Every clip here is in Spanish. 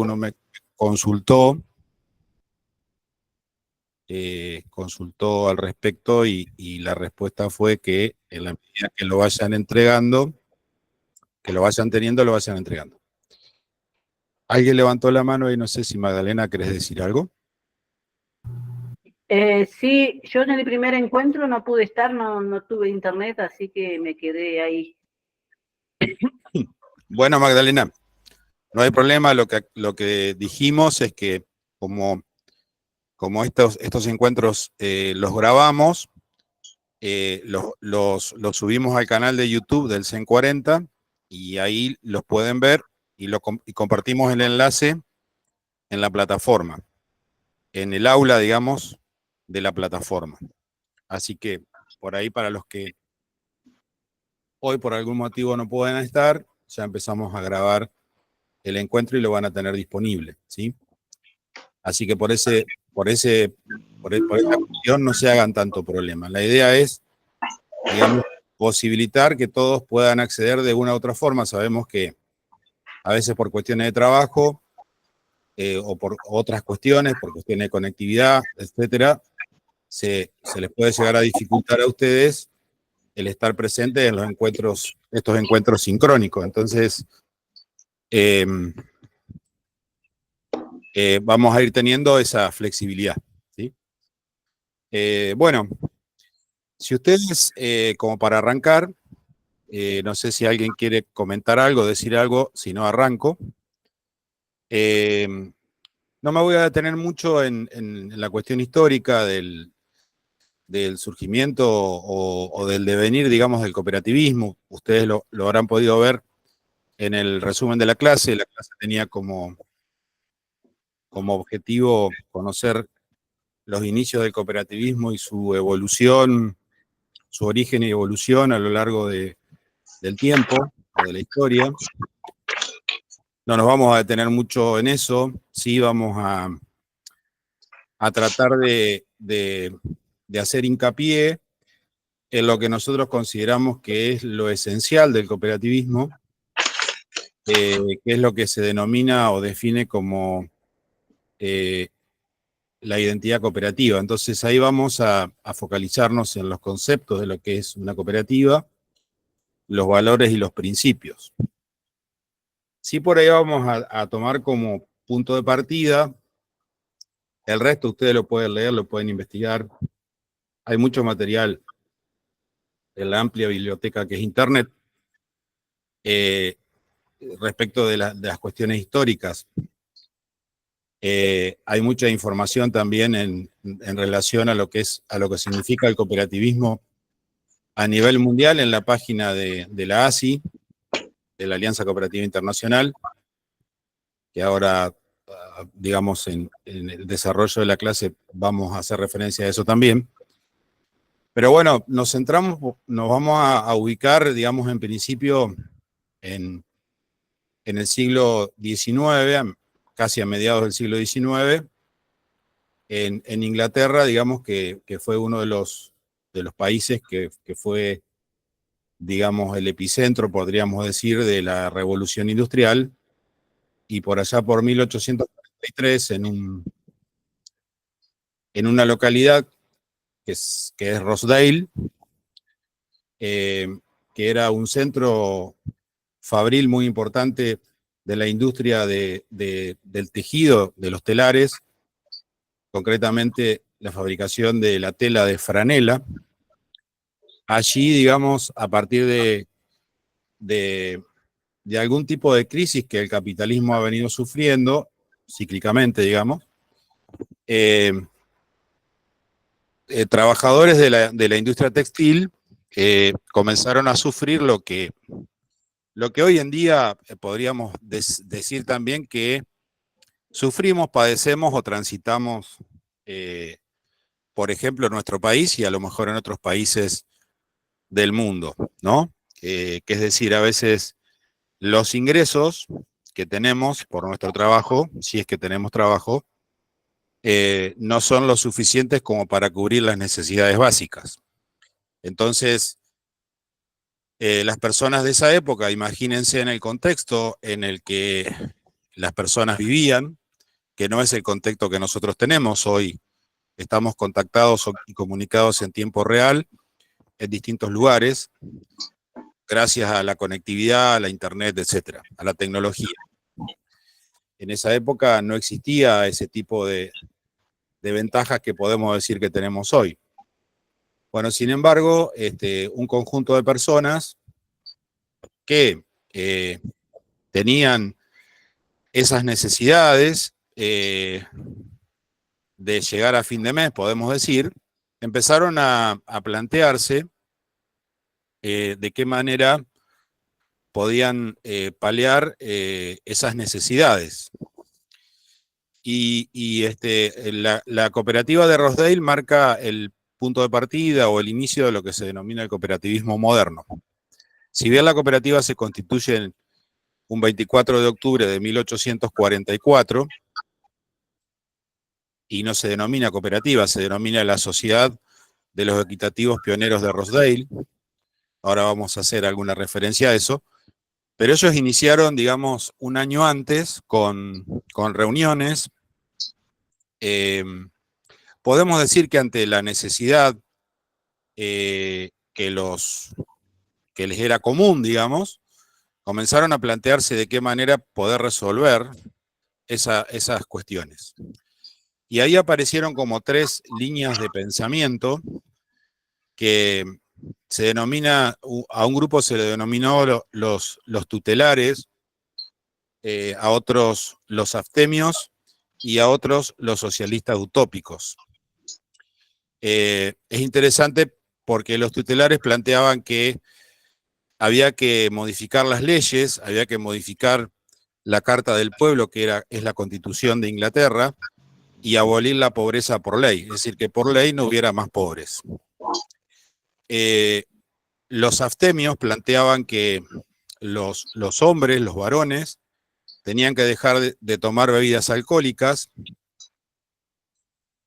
uno me consultó, consultó al respecto y la respuesta fue que en la medida que lo vayan entregando, que lo vayan teniendo, lo vayan entregando. Alguien levantó la mano y no sé si Magdalena, ¿querés decir algo? Sí, yo en el primer encuentro no pude estar, no tuve internet, así que me quedé ahí. Bueno, Magdalena, no hay problema. Lo que dijimos es que como estos encuentros los grabamos, los subimos al canal de YouTube del CEN 40 y ahí los pueden ver y compartimos el enlace en la plataforma, en el aula, digamos, de la plataforma. Así que por ahí, para los que hoy por algún motivo no pueden estar, ya empezamos a grabar el encuentro y lo van a tener disponible, ¿sí? Así que por esa cuestión no se hagan tanto problema. La idea es, digamos, posibilitar que todos puedan acceder de una u otra forma. Sabemos que a veces por cuestiones de trabajo o por otras cuestiones, por cuestiones de conectividad, etcétera, se les puede llegar a dificultar a ustedes el estar presente en los encuentros, estos encuentros sincrónicos. Entonces, vamos a ir teniendo esa flexibilidad, ¿sí? Bueno, si ustedes, como para arrancar, no sé si alguien quiere comentar algo, decir algo, si no arranco. No me voy a detener mucho en la cuestión histórica del surgimiento o del devenir, digamos, del cooperativismo. Ustedes lo habrán podido ver en el resumen de la clase. La clase tenía como objetivo conocer los inicios del cooperativismo y su evolución, su origen y evolución a lo largo del tiempo o de la historia. No nos vamos a detener mucho en eso, sí vamos a tratar de hacer hincapié en lo que nosotros consideramos que es lo esencial del cooperativismo, que es lo que se denomina o define como la identidad cooperativa. Entonces ahí vamos a focalizarnos en los conceptos de lo que es una cooperativa, los valores y los principios. Sí, por ahí vamos a tomar como punto de partida. El resto ustedes lo pueden leer, lo pueden investigar. Hay mucho material en la amplia biblioteca que es Internet respecto de las cuestiones históricas. Hay mucha información también en relación a lo que significa el cooperativismo a nivel mundial en la página de la ASI, de la Alianza Cooperativa Internacional, que ahora, digamos, en el desarrollo de la clase vamos a hacer referencia a eso también. Pero bueno, nos vamos a ubicar, digamos, en principio en el siglo XIX, casi a mediados del siglo XIX, en Inglaterra, digamos que fue uno de los países que fue, digamos, el epicentro, podríamos decir, de la revolución industrial, y por allá por 1843, en una localidad que es Rochdale, que era un centro fabril muy importante de la industria del tejido, de los telares, concretamente la fabricación de la tela de franela. Allí, digamos, a partir de algún tipo de crisis que el capitalismo ha venido sufriendo, cíclicamente, digamos, trabajadores de la industria textil comenzaron a sufrir lo que hoy en día podríamos decir también que sufrimos, padecemos o transitamos, por ejemplo, en nuestro país y a lo mejor en otros países del mundo, ¿no? Que es decir, a veces los ingresos que tenemos por nuestro trabajo, si es que tenemos trabajo, no son lo suficientes como para cubrir las necesidades básicas. Entonces, las personas de esa época, imagínense en el contexto en el que las personas vivían, que no es el contexto que nosotros tenemos hoy. Estamos contactados y comunicados en tiempo real en distintos lugares, gracias a la conectividad, a la internet, etcétera, a la tecnología. En esa época no existía ese tipo de ventajas que podemos decir que tenemos hoy. Bueno, sin embargo, un conjunto de personas que tenían esas necesidades de llegar a fin de mes, podemos decir, empezaron a plantearse de qué manera podían paliar esas necesidades. Y la cooperativa de Rosedale marca el punto de partida o el inicio de lo que se denomina el cooperativismo moderno. Si bien la cooperativa se constituye un 24 de octubre de 1844, y no se denomina cooperativa, se denomina la Sociedad de los Equitativos Pioneros de Rosedale. Ahora vamos a hacer alguna referencia a eso. Pero ellos iniciaron, digamos, un año antes con reuniones. Podemos decir que ante la necesidad que les era común, digamos, comenzaron a plantearse de qué manera poder resolver esas cuestiones. Y ahí aparecieron como 3 líneas de pensamiento que se denomina, a un grupo se le denominó los tutelares, a otros los abstemios y a otros los socialistas utópicos. Es interesante porque los tutelares planteaban que había que modificar las leyes, había que modificar la Carta del Pueblo, que es la Constitución de Inglaterra, y abolir la pobreza por ley, es decir, que por ley no hubiera más pobres. Los abstemios planteaban que los hombres, los varones, tenían que dejar de tomar bebidas alcohólicas,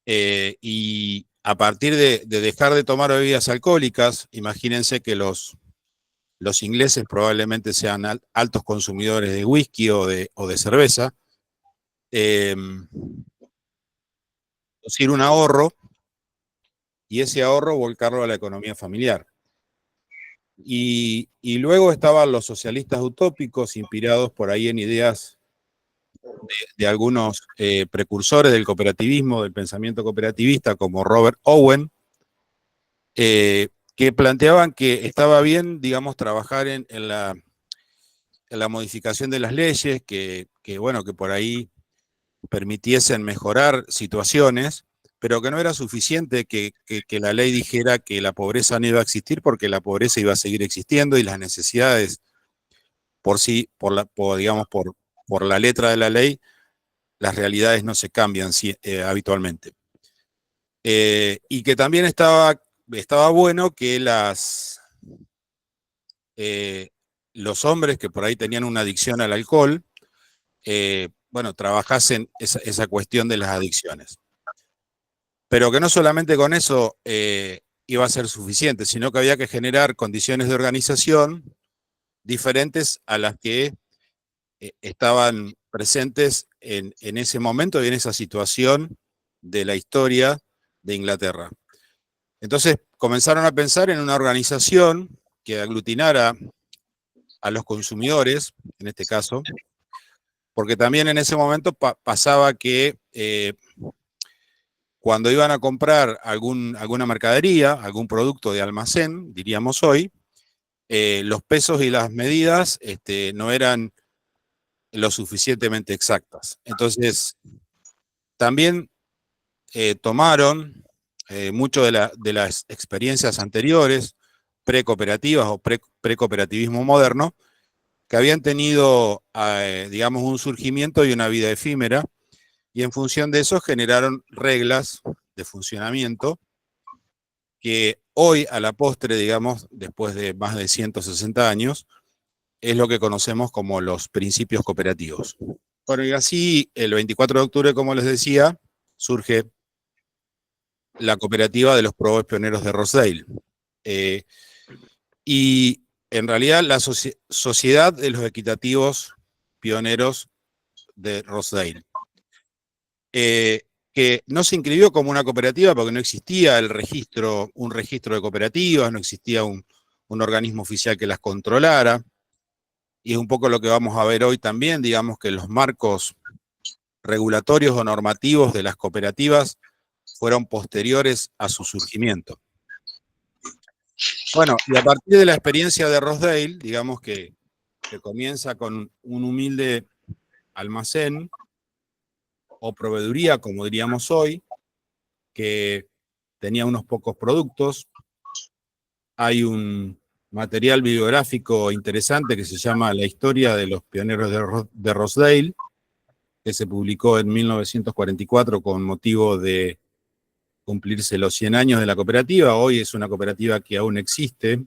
y a partir de dejar de tomar bebidas alcohólicas, imagínense que los ingleses probablemente sean altos consumidores de whisky o de cerveza, producir un ahorro y ese ahorro volcarlo a la economía familiar. Y luego estaban los socialistas utópicos, inspirados por ahí en ideas de algunos precursores del cooperativismo, del pensamiento cooperativista, como Robert Owen, que planteaban que estaba bien, digamos, trabajar en la modificación de las leyes, que por ahí permitiesen mejorar situaciones, pero que no era suficiente que la ley dijera que la pobreza no iba a existir, porque la pobreza iba a seguir existiendo y las necesidades por la letra de la ley, las realidades no se cambian habitualmente. Y que también estaba bueno que los hombres que por ahí tenían una adicción al alcohol, trabajasen esa cuestión de las adicciones. Pero que no solamente con eso iba a ser suficiente, sino que había que generar condiciones de organización diferentes a las que estaban presentes en ese momento y en esa situación de la historia de Inglaterra. Entonces comenzaron a pensar en una organización que aglutinara a los consumidores, en este caso, porque también en ese momento pasaba que cuando iban a comprar alguna mercadería, algún producto de almacén, diríamos hoy, los pesos y las medidas no eran lo suficientemente exactas. Entonces, también tomaron mucho de las experiencias anteriores, precooperativas o precooperativismo moderno, que habían tenido, digamos, un surgimiento y una vida efímera, y en función de eso generaron reglas de funcionamiento que hoy, a la postre, digamos, después de más de 160 años, es lo que conocemos como los principios cooperativos. Bueno, y así, el 24 de octubre, como les decía, surge la cooperativa de los Probos Pioneros de Rosedale. Y en realidad la Sociedad de los Equitativos Pioneros de Rosedale, que no se inscribió como una cooperativa porque no existía un registro de cooperativas, no existía un organismo oficial que las controlara, y es un poco lo que vamos a ver hoy también. Digamos que los marcos regulatorios o normativos de las cooperativas fueron posteriores a su surgimiento. Bueno, y a partir de la experiencia de Rosedale, digamos que comienza con un humilde almacén o proveeduría, como diríamos hoy, que tenía unos pocos productos. Hay un material bibliográfico interesante que se llama La historia de los pioneros de Rosedale, que se publicó en 1944 con motivo de cumplirse los 100 años de la cooperativa. Hoy es una cooperativa que aún existe,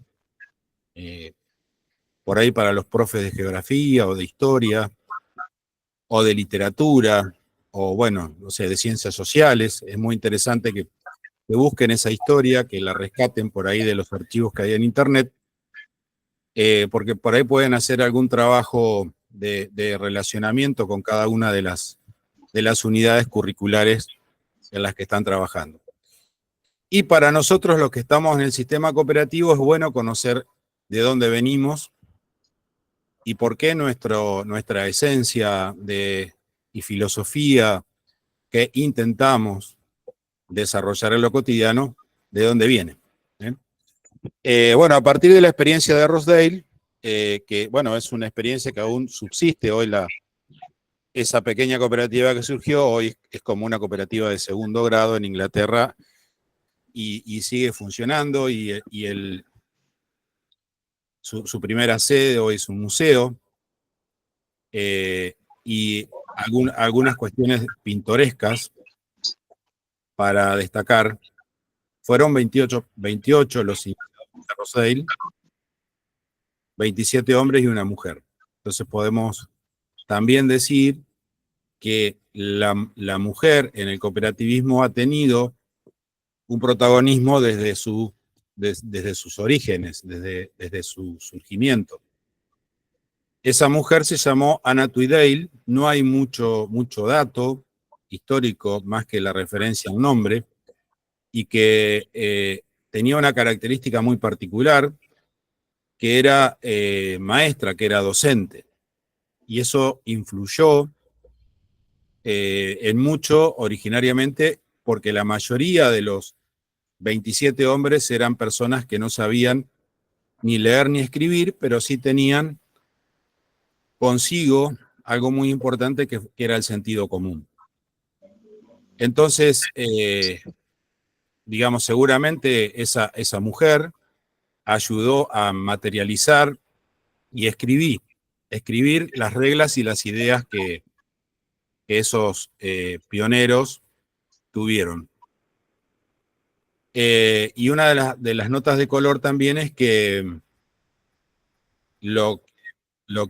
por ahí para los profes de geografía o de historia o de literatura o, bueno, no sé, de ciencias sociales. Es muy interesante que busquen esa historia, que la rescaten por ahí de los archivos que hay en internet, porque por ahí pueden hacer algún trabajo de relacionamiento con cada una de las unidades curriculares en las que están trabajando. Y para nosotros, los que estamos en el sistema cooperativo, es bueno conocer de dónde venimos y por qué nuestra esencia y filosofía que intentamos desarrollar en lo cotidiano, de dónde viene. Bueno, a partir de la experiencia de Rosedale, que bueno, es una experiencia que aún subsiste hoy, esa pequeña cooperativa que surgió, hoy es como una cooperativa de segundo grado en Inglaterra y sigue funcionando, y su primera sede hoy es un museo, y algunas cuestiones pintorescas para destacar. Fueron 28 los invitados de Rosedale, 27 hombres y una mujer. Entonces podemos también decir que la mujer en el cooperativismo ha tenido un protagonismo desde sus orígenes, desde su surgimiento. Esa mujer se llamó Anna Tweedale. No hay mucho dato histórico más que la referencia a un nombre, y que tenía una característica muy particular, que era maestra, que era docente. Y eso influyó en mucho originariamente, porque la mayoría de los 27 hombres eran personas que no sabían ni leer ni escribir, pero sí tenían consigo algo muy importante que era el sentido común. Entonces, digamos, seguramente esa mujer ayudó a materializar y escribir las reglas y las ideas que esos pioneros tuvieron. Y una de las notas de color también es que lo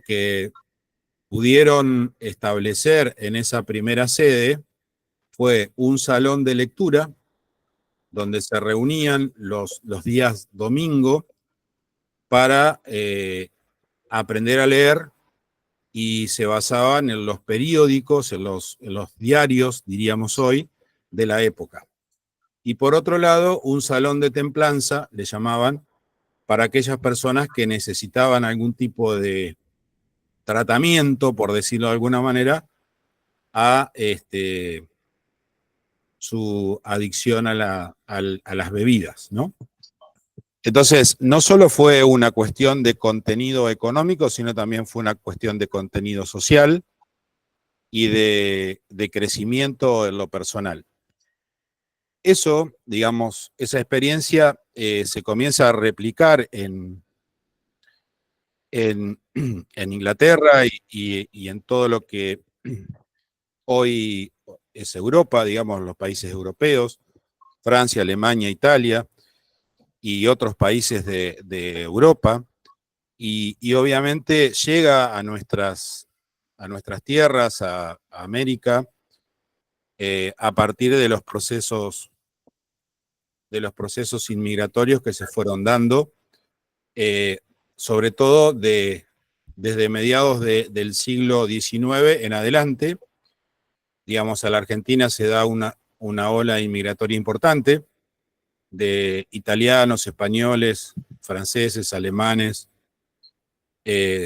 que pudieron establecer en esa primera sede fue un salón de lectura donde se reunían los días domingo para aprender a leer, y se basaban en los periódicos, en los diarios, diríamos hoy, de la época. Y por otro lado, un salón de templanza, le llamaban, para aquellas personas que necesitaban algún tipo de tratamiento, por decirlo de alguna manera, a su adicción a las bebidas, ¿no? Entonces, no solo fue una cuestión de contenido económico, sino también fue una cuestión de contenido social y de crecimiento en lo personal. Eso, digamos, esa experiencia se comienza a replicar en Inglaterra y en todo lo que hoy es Europa, digamos, los países europeos, Francia, Alemania, Italia y otros países de Europa, y obviamente llega a nuestras tierras, a América, a partir de los procesos inmigratorios que se fueron dando, sobre todo de desde mediados del siglo XIX en adelante. Digamos, a la Argentina se da una ola inmigratoria importante de italianos, españoles, franceses, alemanes,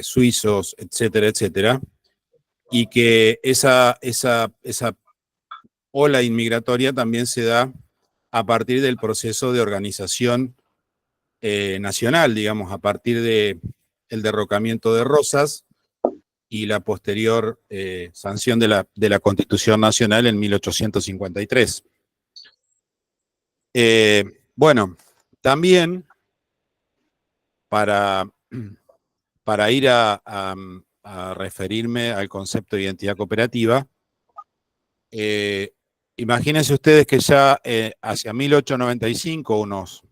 suizos, etcétera, etcétera, y que esa ola inmigratoria también se da a partir del proceso de organización nacional, digamos, a partir del derrocamiento de Rosas y la posterior sanción de la Constitución Nacional en 1853. Bueno, también para ir a referirme al concepto de identidad cooperativa, imagínense ustedes que ya hacia 1895, unos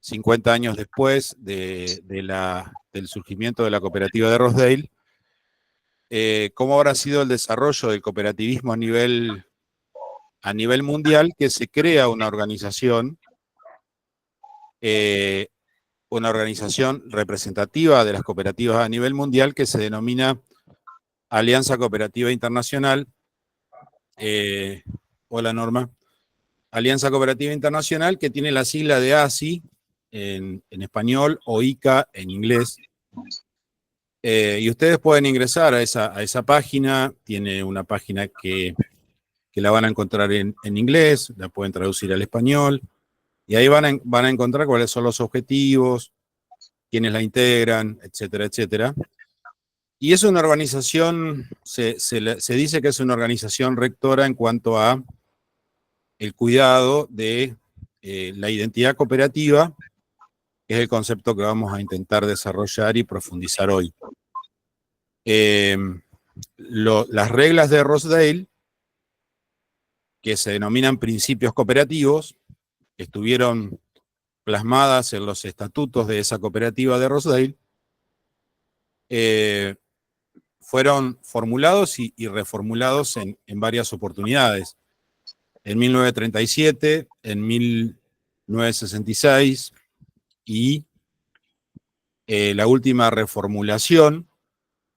50 años después del surgimiento de la cooperativa de Rosedale, cómo habrá sido el desarrollo del cooperativismo a nivel mundial, que se crea una organización representativa de las cooperativas a nivel mundial que se denomina Alianza Cooperativa Internacional. Hola Norma. Alianza Cooperativa Internacional, que tiene la sigla de ASI en español o ICA en inglés. Y ustedes pueden ingresar a esa página. Tiene una página que la van a encontrar en inglés, la pueden traducir al español, y ahí van a encontrar cuáles son los objetivos, quiénes la integran, etcétera, etcétera. Y es una organización, se dice que es una organización rectora en cuanto a el cuidado de la identidad cooperativa, que es el concepto que vamos a intentar desarrollar y profundizar hoy. Las reglas de Rosedale, que se denominan principios cooperativos, estuvieron plasmadas en los estatutos de esa cooperativa de Rosedale, fueron formulados y reformulados en varias oportunidades. En 1937, en 1966 y la última reformulación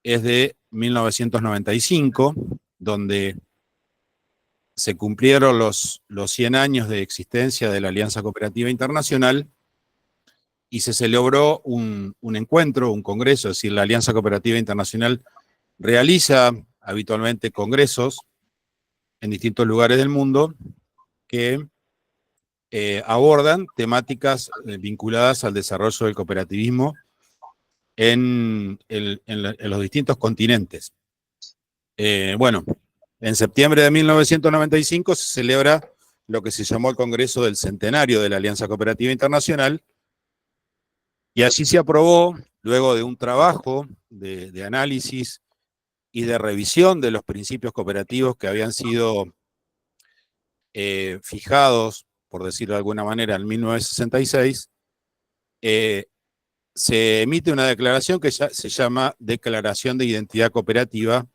es de 1995, donde se cumplieron los 100 años de existencia de la Alianza Cooperativa Internacional y se celebró un encuentro, un congreso, es decir, la Alianza Cooperativa Internacional realiza habitualmente congresos en distintos lugares del mundo que abordan temáticas vinculadas al desarrollo del cooperativismo en los distintos continentes. Bueno, en septiembre de 1995 se celebra lo que se llamó el Congreso del Centenario de la Alianza Cooperativa Internacional, y allí se aprobó, luego de un trabajo de análisis y de revisión de los principios cooperativos que habían sido fijados, por decirlo de alguna manera, en 1966, se emite una declaración que se llama Declaración de Identidad Cooperativa.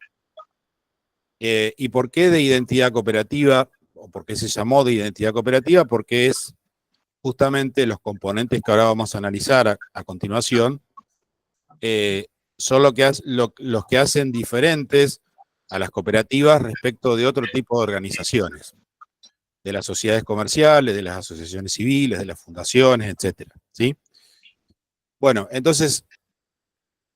¿Y por qué de identidad cooperativa? ¿O por qué se llamó de identidad cooperativa? Porque es justamente los componentes que ahora vamos a analizar a continuación, son los que hacen diferentes a las cooperativas respecto de otro tipo de organizaciones, de las sociedades comerciales, de las asociaciones civiles, de las fundaciones, etcétera, ¿sí? Bueno, entonces,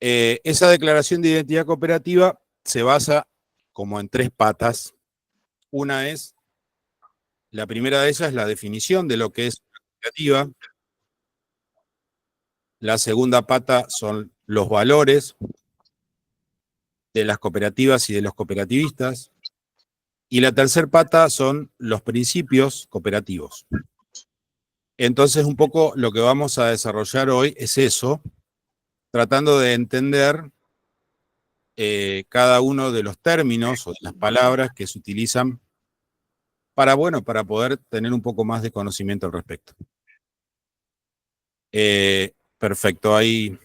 esa declaración de identidad cooperativa se basa como en 3 patas. La primera de ellas es la definición de lo que es una cooperativa. La segunda pata son los valores de las cooperativas y de los cooperativistas. Y la tercera pata son los principios cooperativos. Entonces, un poco lo que vamos a desarrollar hoy es eso, tratando de entender cada uno de los términos o de las palabras que se utilizan para poder tener un poco más de conocimiento al respecto. Perfecto, ahí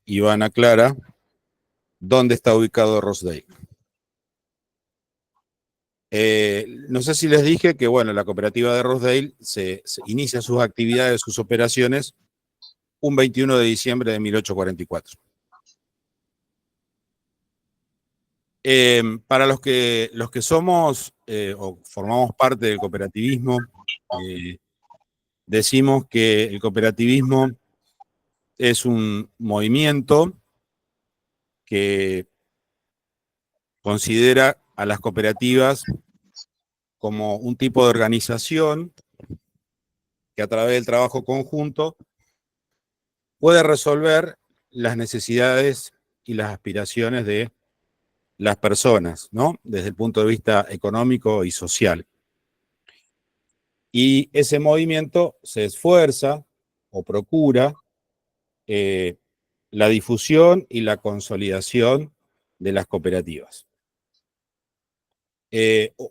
Iván aclara dónde está ubicado Rosedale. No sé si les dije que, bueno, la cooperativa de Rosedale se inicia sus actividades, sus operaciones, un 21 de diciembre de 1844. Para los que somos o formamos parte del cooperativismo, decimos que el cooperativismo es un movimiento que considera a las cooperativas como un tipo de organización que a través del trabajo conjunto puede resolver las necesidades y las aspiraciones de las personas, ¿no? Desde el punto de vista económico y social. Y ese movimiento se esfuerza o procura la difusión y la consolidación de las cooperativas.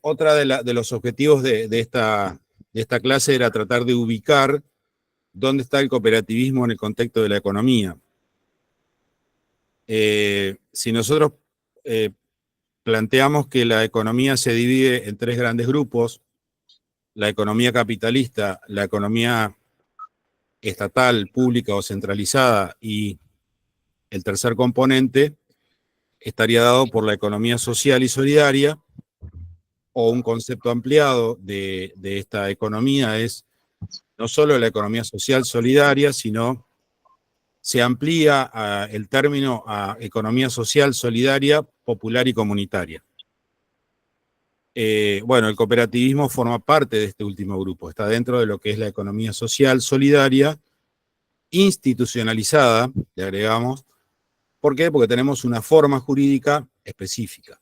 Otra de los objetivos de esta clase era tratar de ubicar dónde está el cooperativismo en el contexto de la economía. Si nosotros planteamos que la economía se divide en tres grandes grupos: la economía capitalista, la economía estatal, pública o centralizada, y el tercer componente estaría dado por la economía social y solidaria, o un concepto ampliado de esta economía es no solo la economía social solidaria, sino se amplía el término a economía social solidaria, popular y comunitaria. Bueno, el cooperativismo forma parte de este último grupo, está dentro de lo que es la economía social solidaria, institucionalizada, le agregamos. ¿Por qué? Porque tenemos una forma jurídica específica.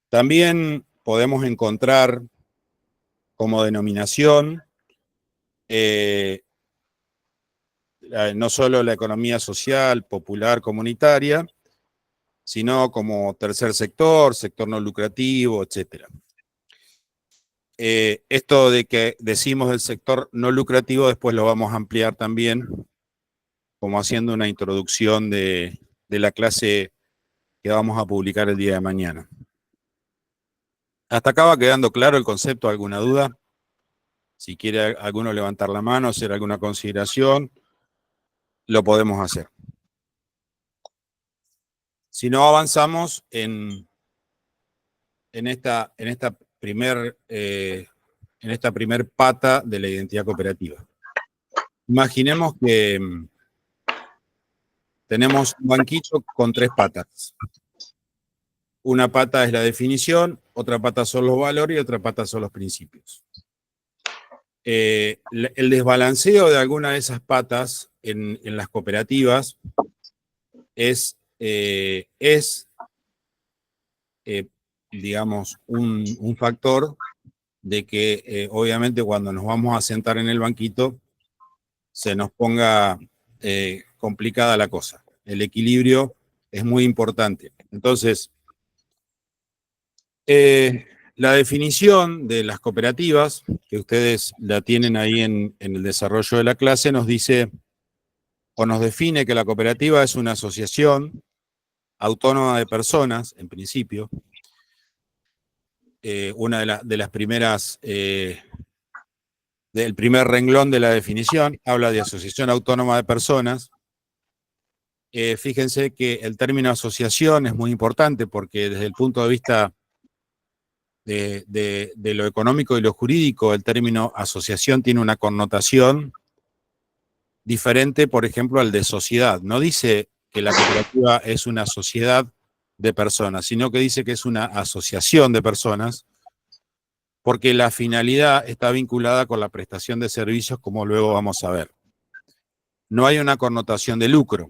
También podemos encontrar como denominación no solo la economía social, popular, comunitaria, sino como tercer sector, sector no lucrativo, etc. Esto de que decimos del sector no lucrativo, después lo vamos a ampliar también, como haciendo una introducción de la clase que vamos a publicar el día de mañana. ¿Hasta acá va quedando claro el concepto? ¿Alguna duda? Si quiere alguno levantar la mano, hacer alguna consideración, lo podemos hacer. Si no, avanzamos en esta primer pata de la identidad cooperativa. Imaginemos que tenemos un banquillo con tres patas. Una pata es la definición, otra pata son los valores y otra pata son los principios. El desbalanceo de alguna de esas patas en las cooperativas es digamos, un factor de que obviamente cuando nos vamos a sentar en el banquito se nos ponga complicada la cosa. El equilibrio es muy importante. Entonces, la definición de las cooperativas, que ustedes la tienen ahí en el desarrollo de la clase, nos dice o nos define que la cooperativa es una asociación autónoma de personas, en principio. Una de las primeras, del primer renglón de la definición, habla de asociación autónoma de personas. Fíjense que el término asociación es muy importante porque desde el punto de vista de lo económico y lo jurídico, el término asociación tiene una connotación diferente, por ejemplo, al de sociedad. No dice que la cooperativa es una sociedad de personas, sino que dice que es una asociación de personas, porque la finalidad está vinculada con la prestación de servicios, como luego vamos a ver. No hay una connotación de lucro.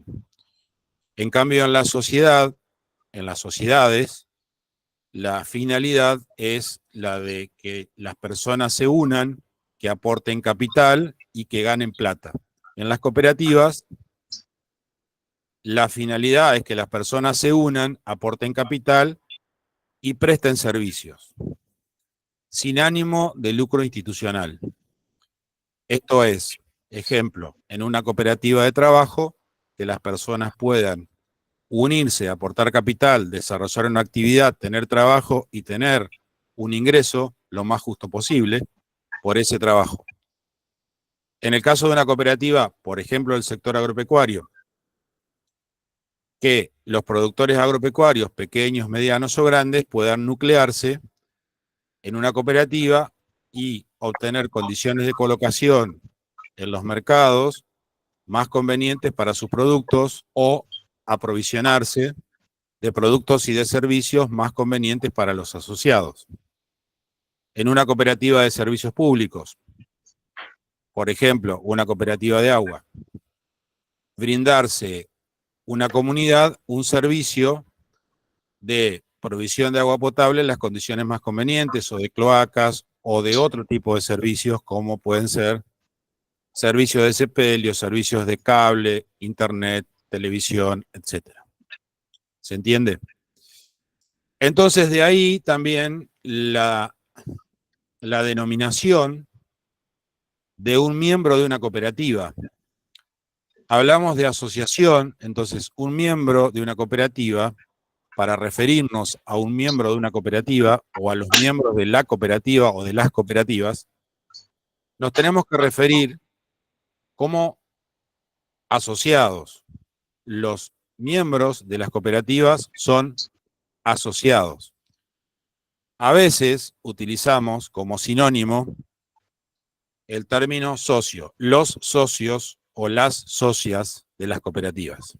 En cambio, en la sociedad, en las sociedades, la finalidad es la de que las personas se unan, que aporten capital y que ganen plata. En las cooperativas, la finalidad es que las personas se unan, aporten capital y presten servicios, sin ánimo de lucro institucional. Esto es, ejemplo, en una cooperativa de trabajo, que las personas puedan unirse, aportar capital, desarrollar una actividad, tener trabajo y tener un ingreso lo más justo posible por ese trabajo. En el caso de una cooperativa, por ejemplo, del sector agropecuario, que los productores agropecuarios, pequeños, medianos o grandes, puedan nuclearse en una cooperativa y obtener condiciones de colocación en los mercados más convenientes para sus productos o aprovisionarse de productos y de servicios más convenientes para los asociados. En una cooperativa de servicios públicos, por ejemplo, una cooperativa de agua, brindarse una comunidad un servicio de provisión de agua potable en las condiciones más convenientes, o de cloacas, o de otro tipo de servicios como pueden ser servicios de sepelio, servicios de cable, internet, televisión, etc. ¿Se entiende? Entonces, de ahí también la denominación de un miembro de una cooperativa. Hablamos de asociación, entonces un miembro de una cooperativa, para referirnos a un miembro de una cooperativa o a los miembros de la cooperativa o de las cooperativas, nos tenemos que referir como asociados. Los miembros de las cooperativas son asociados. A veces utilizamos como sinónimo el término socio, los socios o las socias de las cooperativas.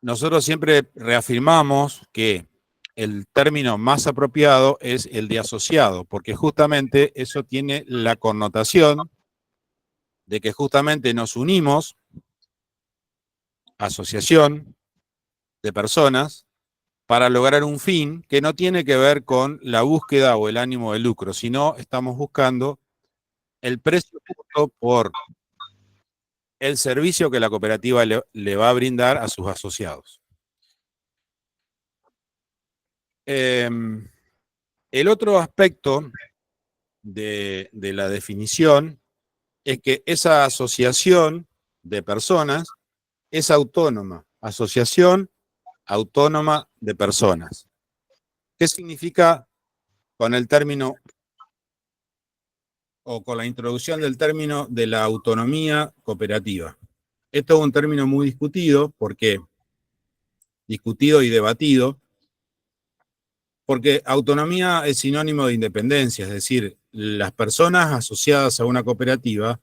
Nosotros siempre reafirmamos que el término más apropiado es el de asociado, porque justamente eso tiene la connotación de que justamente nos unimos, asociación de personas, para lograr un fin que no tiene que ver con la búsqueda o el ánimo de lucro, sino estamos buscando el precio justo por el servicio que la cooperativa le va a brindar a sus asociados. El otro aspecto de la definición es que esa asociación de personas es autónoma, asociación autónoma de personas. ¿Qué significa con el término o con la introducción del término de la autonomía cooperativa? Esto es un término muy discutido, porque discutido y debatido, porque autonomía es sinónimo de independencia, es decir, las personas asociadas a una cooperativa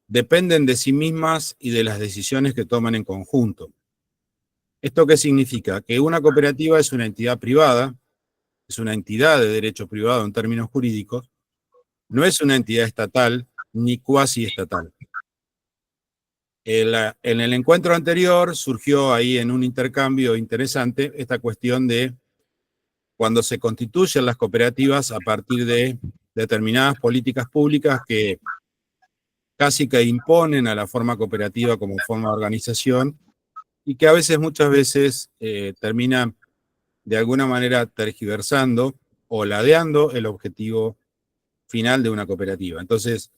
dependen de sí mismas y de las decisiones que toman en conjunto. ¿Esto qué significa? Que una cooperativa es una entidad privada, es una entidad de derecho privado en términos jurídicos, no es una entidad estatal ni cuasi estatal. En el encuentro anterior surgió ahí en un intercambio interesante esta cuestión de cuando se constituyen las cooperativas a partir de determinadas políticas públicas que casi que imponen a la forma cooperativa como forma de organización y que a veces, muchas veces, terminan de alguna manera tergiversando o ladeando el objetivo final de una cooperativa. Entonces,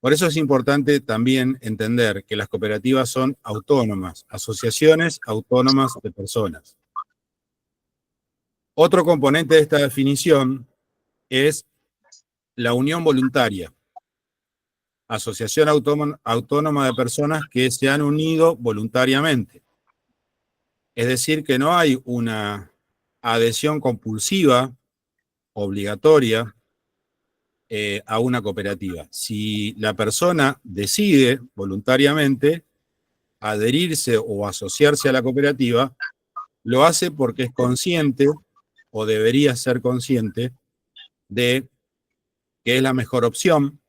por eso es importante también entender que las cooperativas son autónomas, asociaciones autónomas de personas. Otro componente de esta definición es la unión voluntaria, asociación autónoma de personas que se han unido voluntariamente. Es decir, que no hay una adhesión compulsiva, obligatoria, a una cooperativa. Si la persona decide voluntariamente adherirse o asociarse a la cooperativa, lo hace porque es consciente o debería ser consciente de que es la mejor opción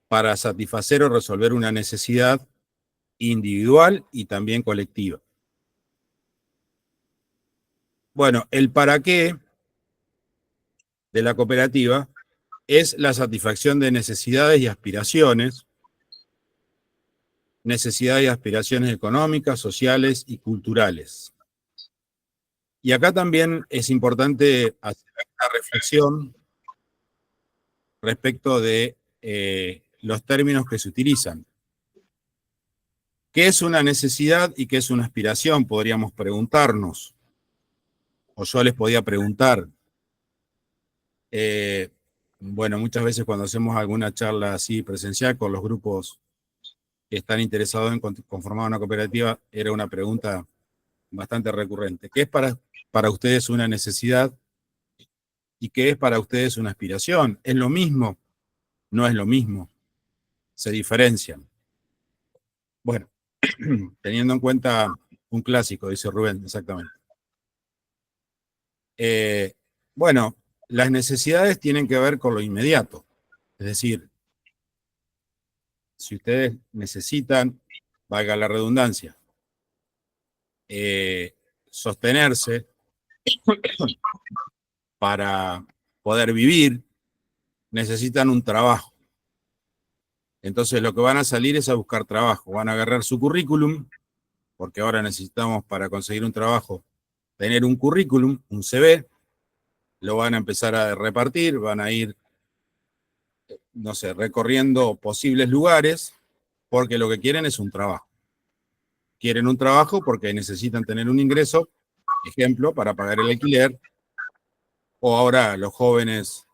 para satisfacer o resolver una necesidad individual y también colectiva. Bueno, el para qué de la cooperativa es la satisfacción de necesidades y aspiraciones económicas, sociales y culturales. Y acá también es importante hacer una reflexión respecto de los términos que se utilizan. ¿Qué es una necesidad y qué es una aspiración? Podríamos preguntarnos, o yo les podía preguntar. Bueno, muchas veces cuando hacemos alguna charla así presencial con los grupos que están interesados en conformar una cooperativa, era una pregunta bastante recurrente. ¿Qué es para ustedes una necesidad y qué es para ustedes una aspiración? ¿Es lo mismo? ¿No es lo mismo? ¿Se diferencian? Bueno, teniendo en cuenta un clásico, dice Rubén, exactamente. Bueno, las necesidades tienen que ver con lo inmediato. Es decir, si ustedes necesitan, valga la redundancia, sostenerse para poder vivir, necesitan un trabajo. Entonces lo que van a salir es a buscar trabajo. Van a agarrar su currículum, porque ahora necesitamos para conseguir un trabajo tener un currículum, un CV, lo van a empezar a repartir, van a ir, no sé, recorriendo posibles lugares, porque lo que quieren es un trabajo. Quieren un trabajo porque necesitan tener un ingreso, ejemplo, para pagar el alquiler, o ahora los jóvenes,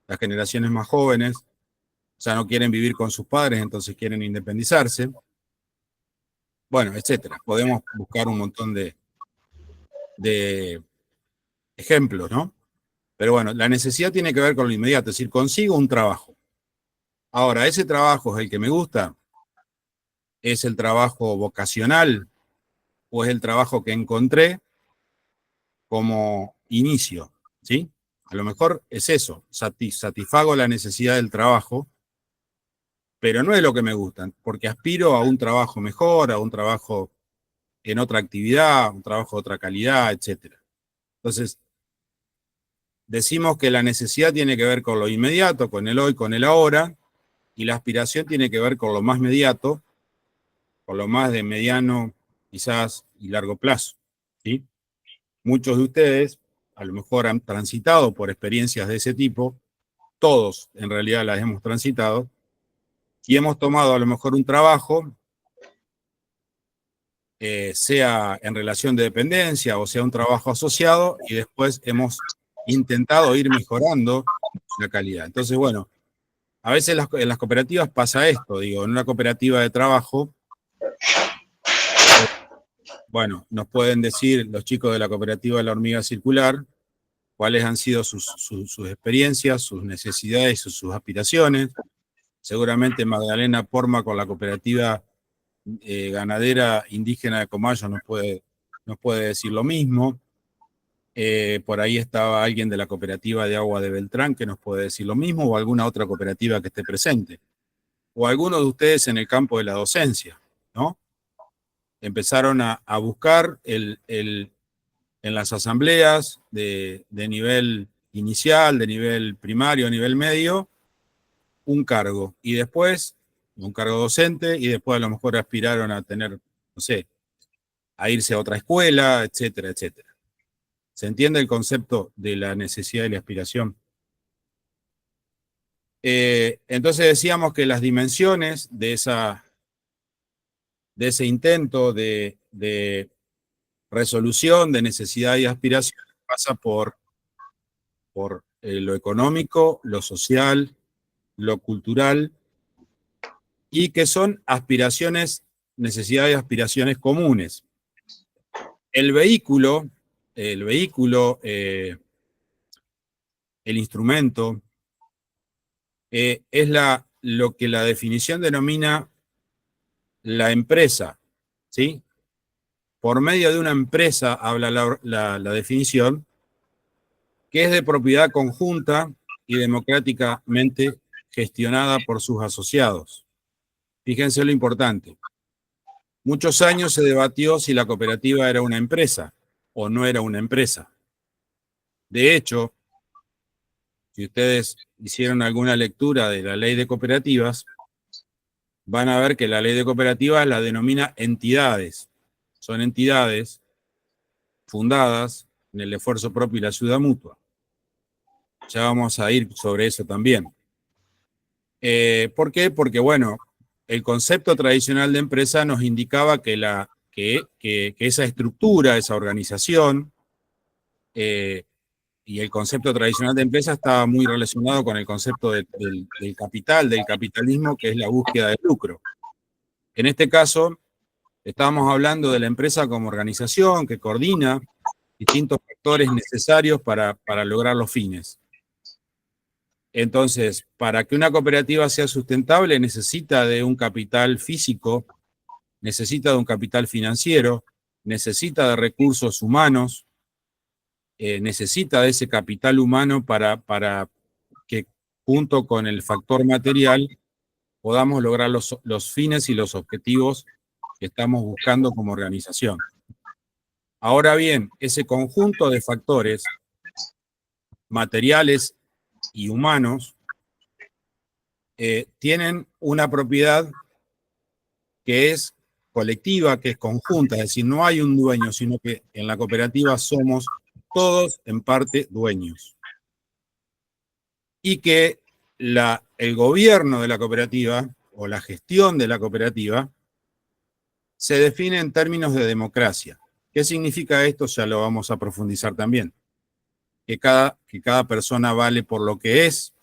las generaciones más jóvenes, ya no quieren vivir con sus padres, entonces quieren independizarse. Bueno, etcétera. Podemos buscar un montón de ejemplos, ¿no? Pero bueno, la necesidad tiene que ver con lo inmediato, es decir, consigo un trabajo. Ahora, ese trabajo es el que me gusta, es el trabajo vocacional o es el trabajo que encontré como inicio, ¿sí? A lo mejor es eso, satisfago la necesidad del trabajo, pero no es lo que me gusta, porque aspiro a un trabajo mejor, a un trabajo en otra actividad, un trabajo de otra calidad, etc. Entonces, decimos que la necesidad tiene que ver con lo inmediato, con el hoy, con el ahora, y la aspiración tiene que ver con lo más inmediato, con lo más de mediano, quizás, y largo plazo, ¿sí? Muchos de ustedes a lo mejor han transitado por experiencias de ese tipo, todos en realidad las hemos transitado, y hemos tomado a lo mejor un trabajo, sea en relación de dependencia o sea un trabajo asociado, y después hemos intentado ir mejorando la calidad. Entonces, bueno, a veces en las cooperativas pasa esto, digo, en una cooperativa de trabajo, bueno, nos pueden decir los chicos de la cooperativa de la hormiga circular cuáles han sido sus experiencias, sus necesidades, sus aspiraciones. Seguramente Magdalena Porma con la cooperativa ganadera indígena de Comayo nos puede decir lo mismo. Por ahí estaba alguien de la cooperativa de agua de Beltrán que nos puede decir lo mismo, o alguna otra cooperativa que esté presente. O alguno de ustedes en el campo de la docencia, ¿no? Empezaron a buscar en las asambleas de nivel inicial, de nivel primario, de nivel medio, un cargo. Y después, un cargo docente, y después a lo mejor aspiraron a tener, no sé, a irse a otra escuela, etcétera, etcétera. ¿Se entiende el concepto de la necesidad y la aspiración? Entonces decíamos que las dimensiones de ese intento de resolución de necesidad y aspiración pasa por lo económico, lo social, lo cultural, y que son aspiraciones, necesidades y aspiraciones comunes. El vehículo, el instrumento, es lo que la definición denomina la empresa, ¿sí? Por medio de una empresa, habla la definición, que es de propiedad conjunta y democráticamente gestionada por sus asociados. Fíjense lo importante. Muchos años se debatió si la cooperativa era una empresa o no era una empresa. De hecho, si ustedes hicieron alguna lectura de la ley de cooperativas, van a ver que la ley de cooperativas la denomina entidades. Son entidades fundadas en el esfuerzo propio y la ayuda mutua. Ya vamos a ir sobre eso también. ¿Por qué? Porque, bueno, el concepto tradicional de empresa nos indicaba que esa estructura, esa organización, y el concepto tradicional de empresa estaba muy relacionado con el concepto del capital, del capitalismo, que es la búsqueda de lucro. En este caso, estábamos hablando de la empresa como organización que coordina distintos factores necesarios para lograr los fines. Entonces, para que una cooperativa sea sustentable, necesita de un capital físico, necesita de un capital financiero, necesita de recursos humanos, necesita de ese capital humano para que junto con el factor material podamos lograr los fines y los objetivos que estamos buscando como organización. Ahora bien, ese conjunto de factores materiales y humanos tienen una propiedad que es colectiva, que es conjunta, es decir, no hay un dueño, sino que en la cooperativa somos todos en parte dueños. Y que el gobierno de la cooperativa o la gestión de la cooperativa se define en términos de democracia. ¿Qué significa esto? Ya lo vamos a profundizar también. Que cada persona vale por lo que es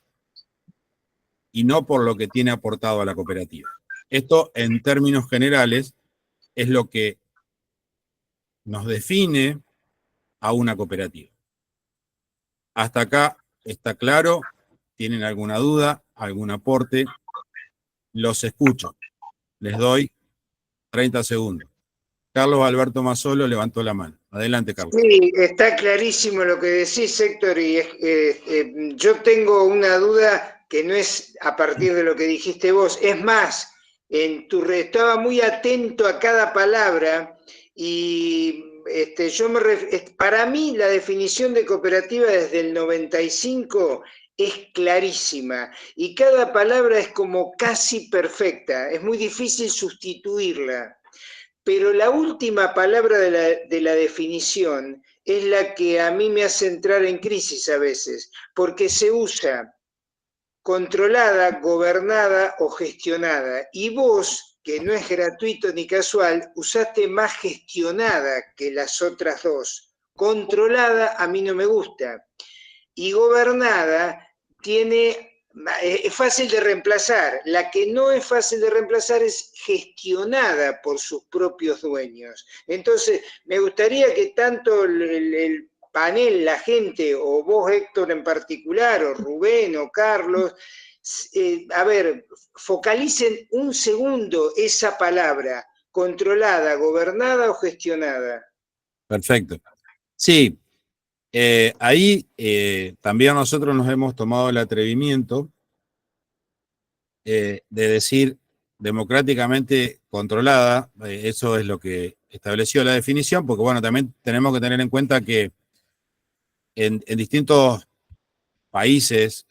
y no por lo que tiene aportado a la cooperativa. Esto, en términos generales, es lo que nos define a una cooperativa. Hasta acá está claro. ¿Tienen alguna duda, algún aporte? Los escucho. Les doy 30 segundos. Carlos Alberto Mazzolo levantó la mano. Adelante, Carlos. Sí, está clarísimo lo que decís, Héctor, y yo tengo una duda que no es a partir de lo que dijiste vos. Es más, estaba muy atento a cada palabra y para mí la definición de cooperativa desde el 95 es clarísima y cada palabra es como casi perfecta, es muy difícil sustituirla. Pero la última palabra de la definición es la que a mí me hace entrar en crisis a veces, porque se usa controlada, gobernada o gestionada. Y vos, que no es gratuito ni casual, usaste más gestionada que las otras dos. Controlada a mí no me gusta. Y gobernada es fácil de reemplazar. La que no es fácil de reemplazar es gestionada por sus propios dueños. Entonces, me gustaría que tanto el panel, la gente, o vos, Héctor, en particular, o Rubén, o Carlos, focalicen un segundo esa palabra, controlada, gobernada o gestionada. Perfecto. Sí, ahí también nosotros nos hemos tomado el atrevimiento de decir democráticamente controlada, eso es lo que estableció la definición, porque bueno, también tenemos que tener en cuenta que en distintos países,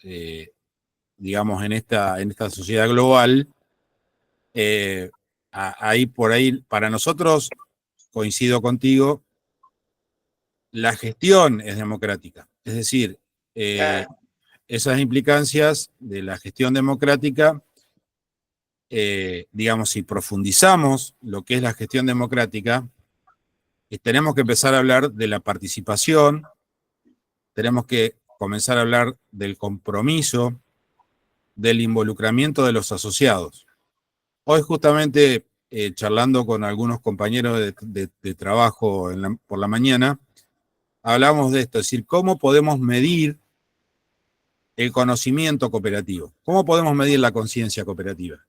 digamos, en esta sociedad global, ahí por ahí, para nosotros, coincido contigo, la gestión es democrática. Es decir, esas implicancias de la gestión democrática, digamos, si profundizamos lo que es la gestión democrática, tenemos que empezar a hablar de la participación, tenemos que comenzar a hablar del compromiso, del involucramiento de los asociados. Hoy justamente charlando con algunos compañeros de trabajo por la mañana, hablamos de esto, es decir, cómo podemos medir el conocimiento cooperativo, cómo podemos medir la conciencia cooperativa.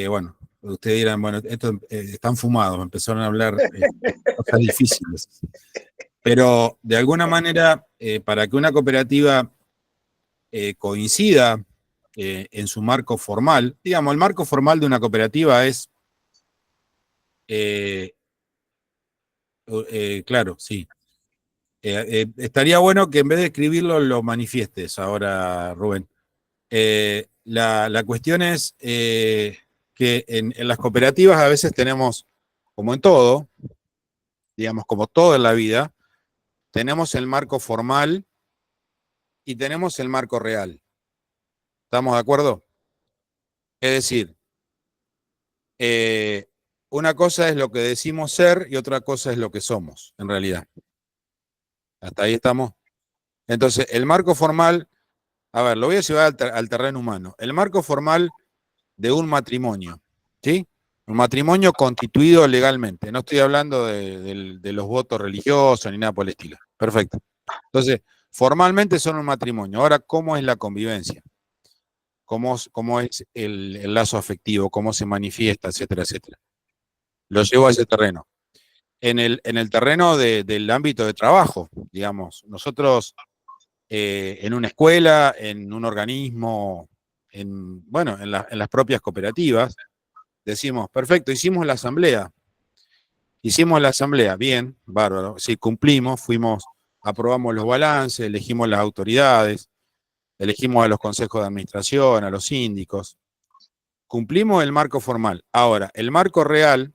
Bueno, ustedes dirán, bueno, están fumados, empezaron a hablar cosas difíciles. Pero de alguna manera, para que una cooperativa coincida en su marco formal, digamos, el marco formal de una cooperativa es, claro, sí. Estaría bueno que en vez de escribirlo lo manifiestes ahora, Rubén. La cuestión es que en las cooperativas a veces tenemos, como en todo, digamos, como todo en la vida, tenemos el marco formal y tenemos el marco real. ¿Estamos de acuerdo? Es decir, una cosa es lo que decimos ser y otra cosa es lo que somos, en realidad. ¿Hasta ahí estamos? Entonces, el marco formal, a ver, lo voy a llevar al terreno humano. El marco formal de un matrimonio. ¿sí? Un matrimonio constituido legalmente. No estoy hablando de los votos religiosos ni nada por el estilo. Perfecto. Entonces, formalmente son un matrimonio. Ahora, ¿cómo es la convivencia? ¿Cómo es el lazo afectivo? ¿Cómo se manifiesta? Etcétera, etcétera. Lo llevo a ese terreno. En el terreno del ámbito de trabajo, digamos, nosotros en una escuela, en un organismo, en las propias cooperativas, decimos, perfecto, hicimos la asamblea, bien, bárbaro, sí, cumplimos, aprobamos los balances, elegimos las autoridades, elegimos a los consejos de administración, a los síndicos, cumplimos el marco formal. Ahora, el marco real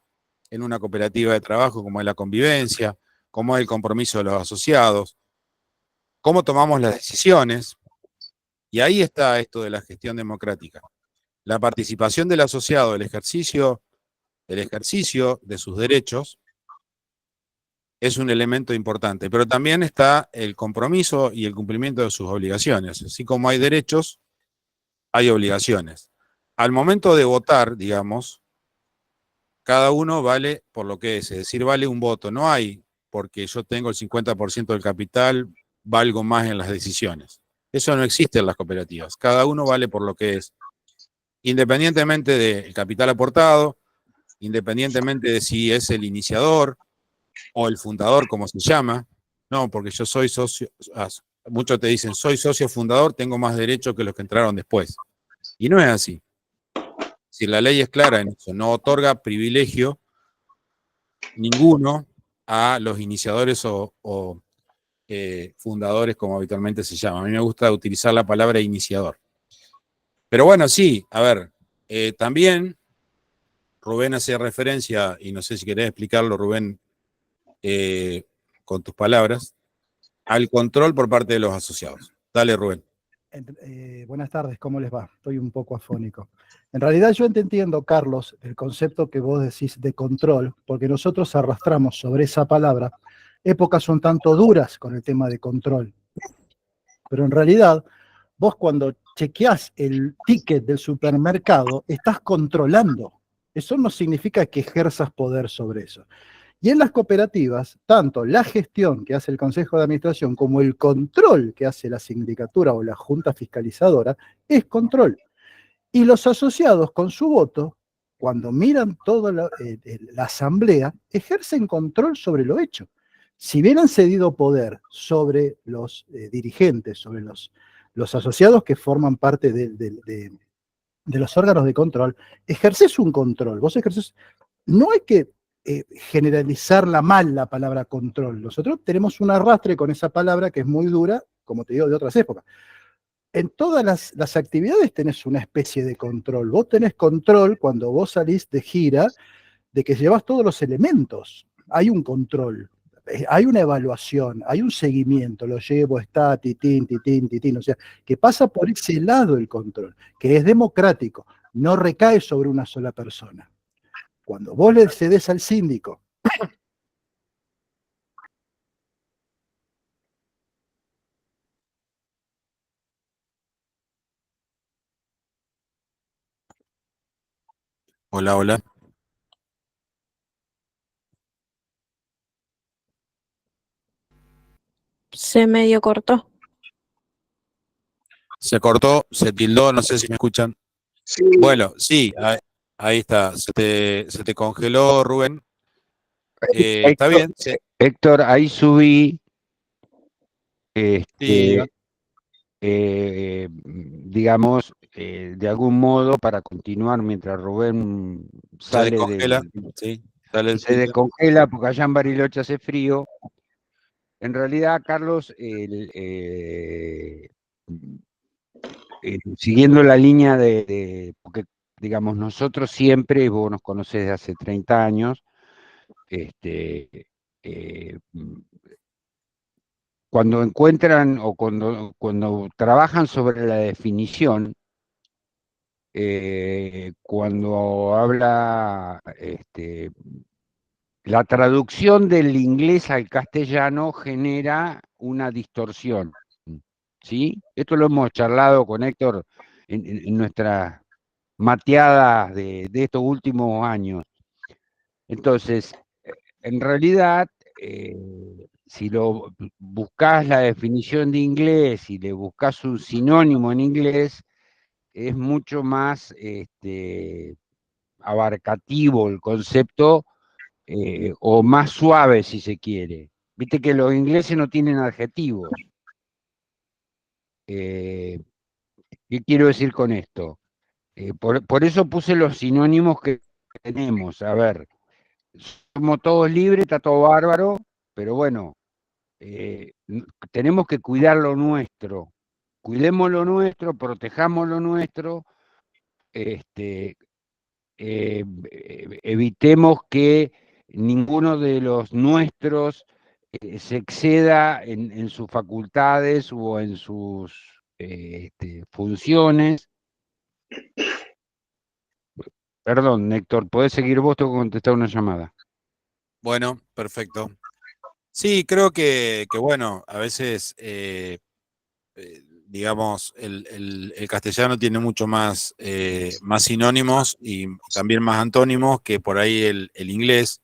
en una cooperativa de trabajo, como es la convivencia, como es el compromiso de los asociados, cómo tomamos las decisiones, y ahí está esto de la gestión democrática. La participación del asociado, el ejercicio de sus derechos, es un elemento importante, pero también está el compromiso y el cumplimiento de sus obligaciones. Así como hay derechos, hay obligaciones. Al momento de votar, digamos, cada uno vale por lo que es decir, vale un voto. No hay, porque yo tengo el 50% del capital, valgo más en las decisiones. Eso no existe en las cooperativas. Cada uno vale por lo que es. Independientemente del capital aportado, independientemente de si es el iniciador o el fundador, como se llama. No, porque yo soy socio, muchos te dicen, soy socio fundador, tengo más derechos que los que entraron después. Y no es así. Si la ley es clara en eso, no otorga privilegio ninguno a los iniciadores o fundadores, como habitualmente se llama. A mí me gusta utilizar la palabra iniciador. Pero bueno, sí, a ver, también Rubén hacía referencia, y no sé si querés explicarlo, Rubén, con tus palabras, al control por parte de los asociados. Dale, Rubén. Buenas tardes, ¿cómo les va? Estoy un poco afónico. En realidad yo te entiendo, Carlos, el concepto que vos decís de control, porque nosotros arrastramos sobre esa palabra épocas un tanto duras con el tema de control. Pero en realidad, vos cuando chequeás el ticket del supermercado, estás controlando. Eso no significa que ejerzas poder sobre eso. Y en las cooperativas, tanto la gestión que hace el Consejo de Administración como el control que hace la sindicatura o la Junta Fiscalizadora es control. Y los asociados con su voto, cuando miran toda la asamblea, ejercen control sobre lo hecho. Si bien han cedido poder sobre los dirigentes, sobre los asociados que forman parte de los órganos de control, ejerces un control. Vos ejerces, no hay que generalizarla mal la palabra control. Nosotros tenemos un arrastre con esa palabra que es muy dura, como te digo, de otras épocas. En todas las actividades tenés una especie de control. Vos tenés control cuando vos salís de gira de que llevas todos los elementos. Hay un control, hay una evaluación, hay un seguimiento. Lo llevo, está, titín, titín, titín. O sea, que pasa por ese lado el control, que es democrático, no recae sobre una sola persona. Cuando vos le cedes al síndico Hola, hola. Se medio cortó. Se cortó, se tildó, no sé si me escuchan. Sí, Bueno, sí, ahí está. Se te congeló, Rubén. Está bien. Sí, Héctor, ahí subí, diga. digamos, de algún modo para continuar mientras Rubén Se sale descongela. Sí, sale el se descongela porque allá en Bariloche hace frío. En realidad, Carlos, siguiendo la línea porque digamos, nosotros siempre, vos nos conocés de hace 30 años, cuando encuentran o cuando trabajan sobre la definición, cuando habla la traducción del inglés al castellano genera una distorsión, ¿sí? Esto lo hemos charlado con Héctor en nuestra mateadas de estos últimos años. Entonces, en realidad, si lo buscas la definición de inglés y le buscas un sinónimo en inglés, es mucho más abarcativo el concepto, o más suave si se quiere. Viste que los ingleses no tienen adjetivos. ¿Qué quiero decir con esto? Por eso puse los sinónimos que tenemos. A ver, somos todos libres, está todo bárbaro, pero bueno, tenemos que cuidar lo nuestro. Cuidemos lo nuestro, protejamos lo nuestro, evitemos que ninguno de los nuestros se exceda en sus facultades o en sus funciones. Perdón, Néctor, ¿podés seguir vos? Tengo que contestar una llamada. Bueno, perfecto. Sí, creo que bueno, a veces, digamos, el castellano tiene mucho más, más sinónimos y también más antónimos que por ahí el inglés.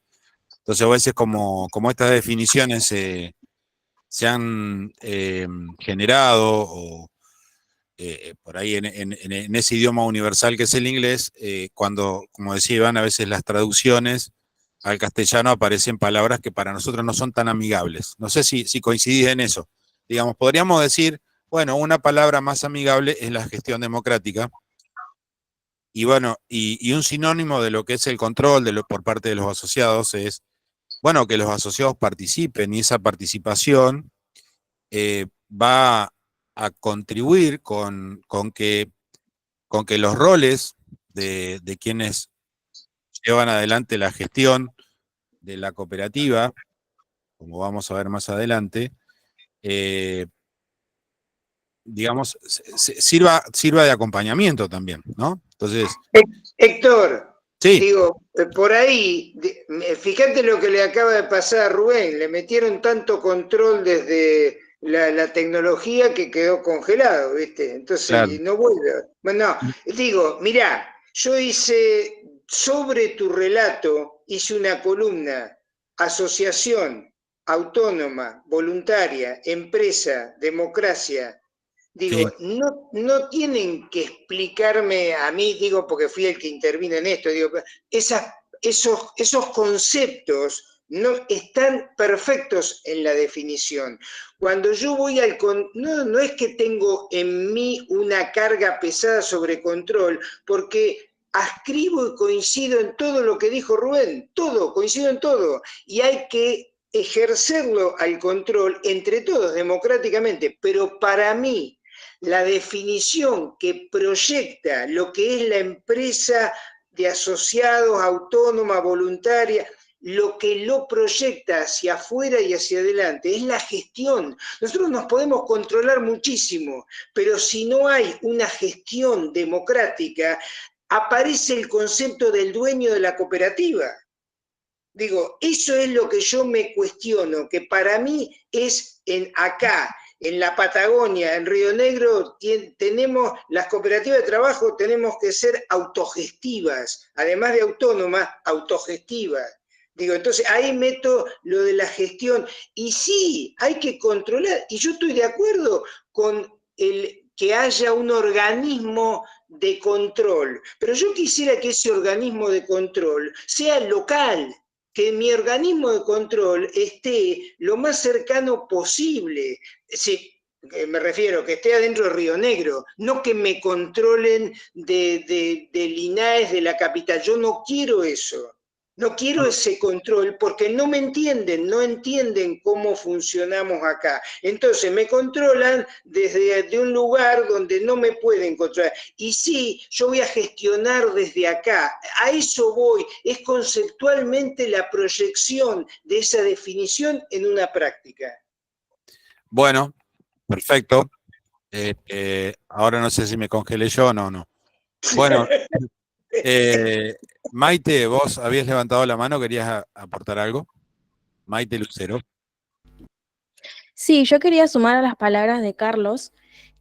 Entonces, a veces como estas definiciones se han generado o por ahí en ese idioma universal que es el inglés, cuando, como decía Iván, a veces las traducciones al castellano aparecen palabras que para nosotros no son tan amigables. No sé si coincidís en eso. Digamos, podríamos decir, bueno, una palabra más amigable es la gestión democrática. Y bueno, y un sinónimo de lo que es el control por parte de los asociados es, bueno, que los asociados participen y esa participación va a contribuir con que los roles de quienes llevan adelante la gestión de la cooperativa, como vamos a ver más adelante, digamos, sirva de acompañamiento también, ¿no? Entonces, Héctor, sí, digo, por ahí, fíjate lo que le acaba de pasar a Rubén, le metieron tanto control desde la tecnología que quedó congelado, ¿viste? Entonces, claro, no vuelve. Bueno, no, digo, mirá, yo hice, sobre tu relato, hice una columna, asociación, autónoma, voluntaria, empresa, democracia. sí, Digo, no tienen que explicarme a mí, digo, porque fui el que intervino en esto, digo, esos conceptos no están perfectos en la definición. Cuando yo voy no es que tengo en mí una carga pesada sobre control, porque ascribo y coincido en todo lo que dijo Rubén, todo, coincido en todo, y hay que ejercerlo al control entre todos democráticamente, pero para mí, la definición que proyecta lo que es la empresa de asociados, autónoma, voluntaria, lo que lo proyecta hacia afuera y hacia adelante es la gestión. Nosotros nos podemos controlar muchísimo, pero si no hay una gestión democrática, aparece el concepto del dueño de la cooperativa. Digo, eso es lo que yo me cuestiono, que para mí es acá, en la Patagonia, en Río Negro, tenemos las cooperativas de trabajo, tenemos que ser autogestivas, además de autónomas, autogestivas. Digo, entonces ahí meto lo de la gestión. Y sí, hay que controlar, y yo estoy de acuerdo con que haya un organismo de control, pero yo quisiera que ese organismo de control sea local, que mi organismo de control esté lo más cercano posible. Sí, me refiero, que esté adentro de Río Negro, no que me controlen de Linares, de la capital. Yo no quiero eso. No quiero ese control porque no me entienden, no entienden cómo funcionamos acá. Entonces me controlan desde un lugar donde no me pueden controlar. Y sí, yo voy a gestionar desde acá. A eso voy. Es conceptualmente la proyección de esa definición en una práctica. bueno, perfecto. Ahora no sé si me congelé yo o no. Bueno, Maite, vos habías levantado la mano, ¿querías aportar algo? Maite Lucero. Sí, yo quería sumar a las palabras de Carlos,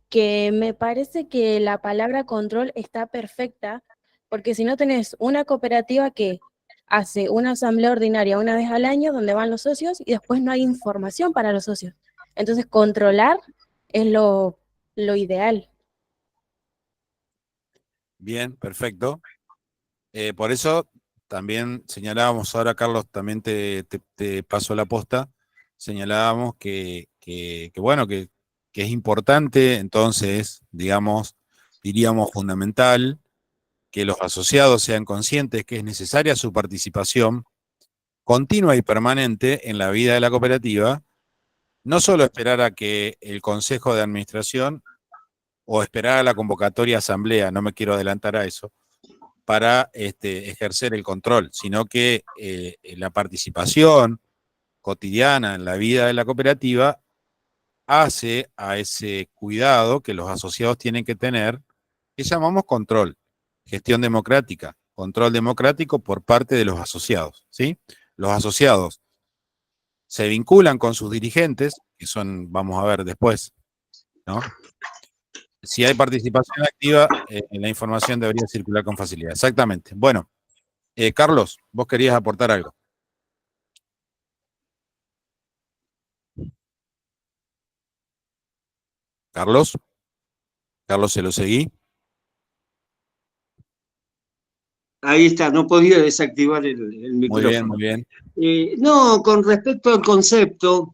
que me parece que la palabra control está perfecta porque si no tenés una cooperativa que hace una asamblea ordinaria una vez al año donde van los socios y después no hay información para los socios. Entonces, controlar es lo ideal. Bien, perfecto. Por eso también señalábamos, ahora Carlos, también te paso la posta, señalábamos bueno, que es importante, entonces, digamos, diríamos fundamental, que los asociados sean conscientes que es necesaria su participación continua y permanente en la vida de la cooperativa, no solo esperar a que el Consejo de Administración o esperar a la convocatoria asamblea, no me quiero adelantar a eso, para ejercer el control, sino que la participación cotidiana en la vida de la cooperativa hace a ese cuidado que los asociados tienen que tener, que llamamos control, gestión democrática, control democrático por parte de los asociados, ¿sí? Los asociados se vinculan con sus dirigentes, que son, vamos a ver después, ¿no? Si hay participación activa, la información debería circular con facilidad. Exactamente. Bueno, Carlos, vos querías aportar algo. Carlos, se lo seguí. Ahí está, no podía desactivar el micrófono. Muy bien. No, con respecto al concepto,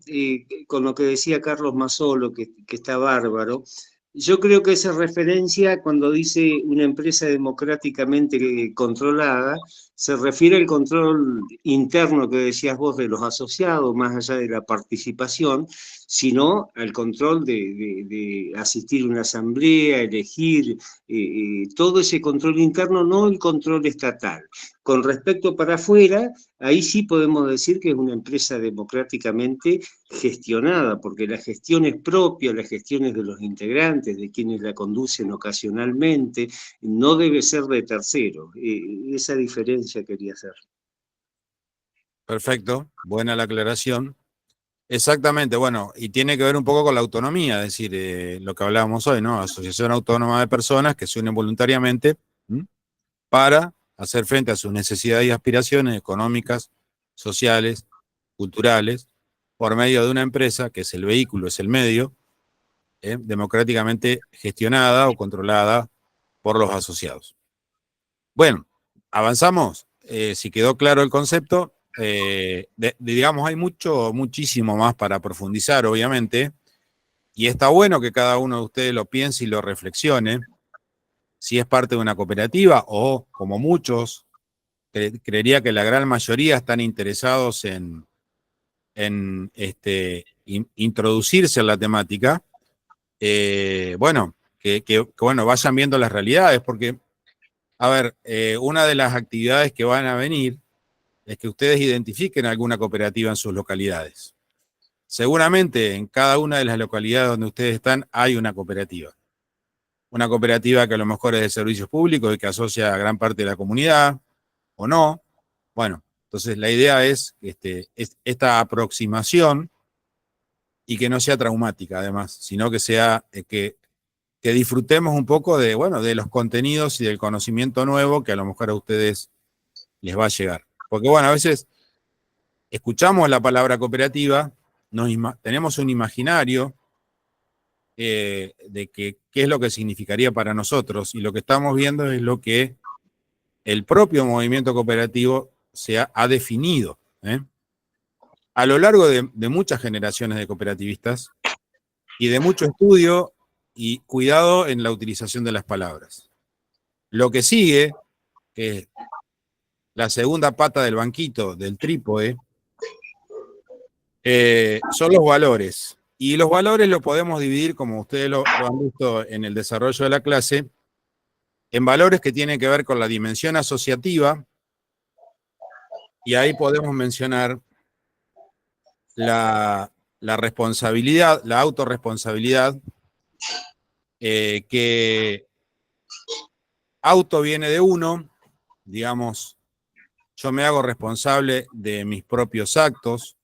con lo que decía Carlos Mazzolo, que está bárbaro, yo creo que esa referencia cuando dice una empresa democráticamente controlada, se refiere al control interno que decías vos de los asociados, más allá de la participación, sino al control de asistir a una asamblea, elegir, todo ese control interno, no el control estatal. Con respecto para afuera, ahí sí podemos decir que es una empresa democráticamente gestionada, porque la gestión es propia, la gestión es de los integrantes, de quienes la conducen ocasionalmente, no debe ser de terceros. Esa diferencia quería hacer. Perfecto, buena la aclaración. Exactamente, bueno, y tiene que ver un poco con la autonomía, es decir, lo que hablábamos hoy, ¿no? Asociación Autónoma de Personas que se unen voluntariamente para hacer frente a sus necesidades y aspiraciones económicas, sociales, culturales, por medio de una empresa que es el vehículo, es el medio, democráticamente gestionada o controlada por los asociados. Bueno, avanzamos. Si quedó claro el concepto, digamos, hay muchísimo más para profundizar, obviamente, y está bueno que cada uno de ustedes lo piense y lo reflexione, si es parte de una cooperativa o, como muchos, creería que la gran mayoría están interesados en introducirse en la temática, bueno, bueno, vayan viendo las realidades, porque, a ver, una de las actividades que van a venir es que ustedes identifiquen alguna cooperativa en sus localidades. Seguramente en cada una de las localidades donde ustedes están hay una cooperativa. Una cooperativa que a lo mejor es de servicios públicos y que asocia a gran parte de la comunidad, o no. Bueno, entonces la idea es esta aproximación y que no sea traumática además, sino que sea que disfrutemos un poco de, bueno, de los contenidos y del conocimiento nuevo que a lo mejor a ustedes les va a llegar. Porque bueno, a veces escuchamos la palabra cooperativa, tenemos un imaginario de qué es lo que significaría para nosotros, y lo que estamos viendo es lo que el propio movimiento cooperativo ha definido. A lo largo de muchas generaciones de cooperativistas y de mucho estudio y cuidado en la utilización de las palabras. Lo que sigue, que es la segunda pata del banquito, del trípode, son los valores. Y los valores los podemos dividir, como ustedes lo han visto en el desarrollo de la clase, en valores que tienen que ver con la dimensión asociativa, y ahí podemos mencionar la responsabilidad, la autorresponsabilidad, que auto viene de uno, digamos, yo me hago responsable de mis propios actos,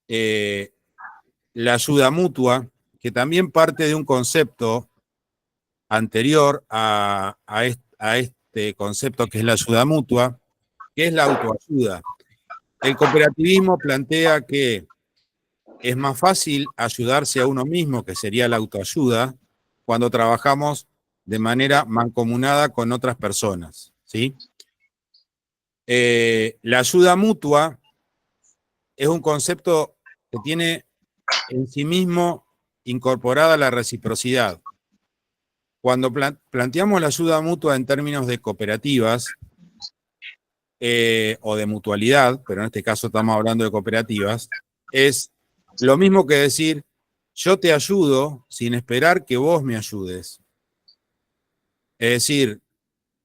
la ayuda mutua, que también parte de un concepto anterior a concepto que es la ayuda mutua, que es la autoayuda. El cooperativismo plantea que es más fácil ayudarse a uno mismo, que sería la autoayuda, cuando trabajamos de manera mancomunada con otras personas, ¿sí? La ayuda mutua es un concepto que tiene en sí mismo incorporada la reciprocidad. Cuando planteamos la ayuda mutua en términos de cooperativas o de mutualidad, pero en este caso estamos hablando de cooperativas, es lo mismo que decir, yo te ayudo sin esperar que vos me ayudes. Es decir,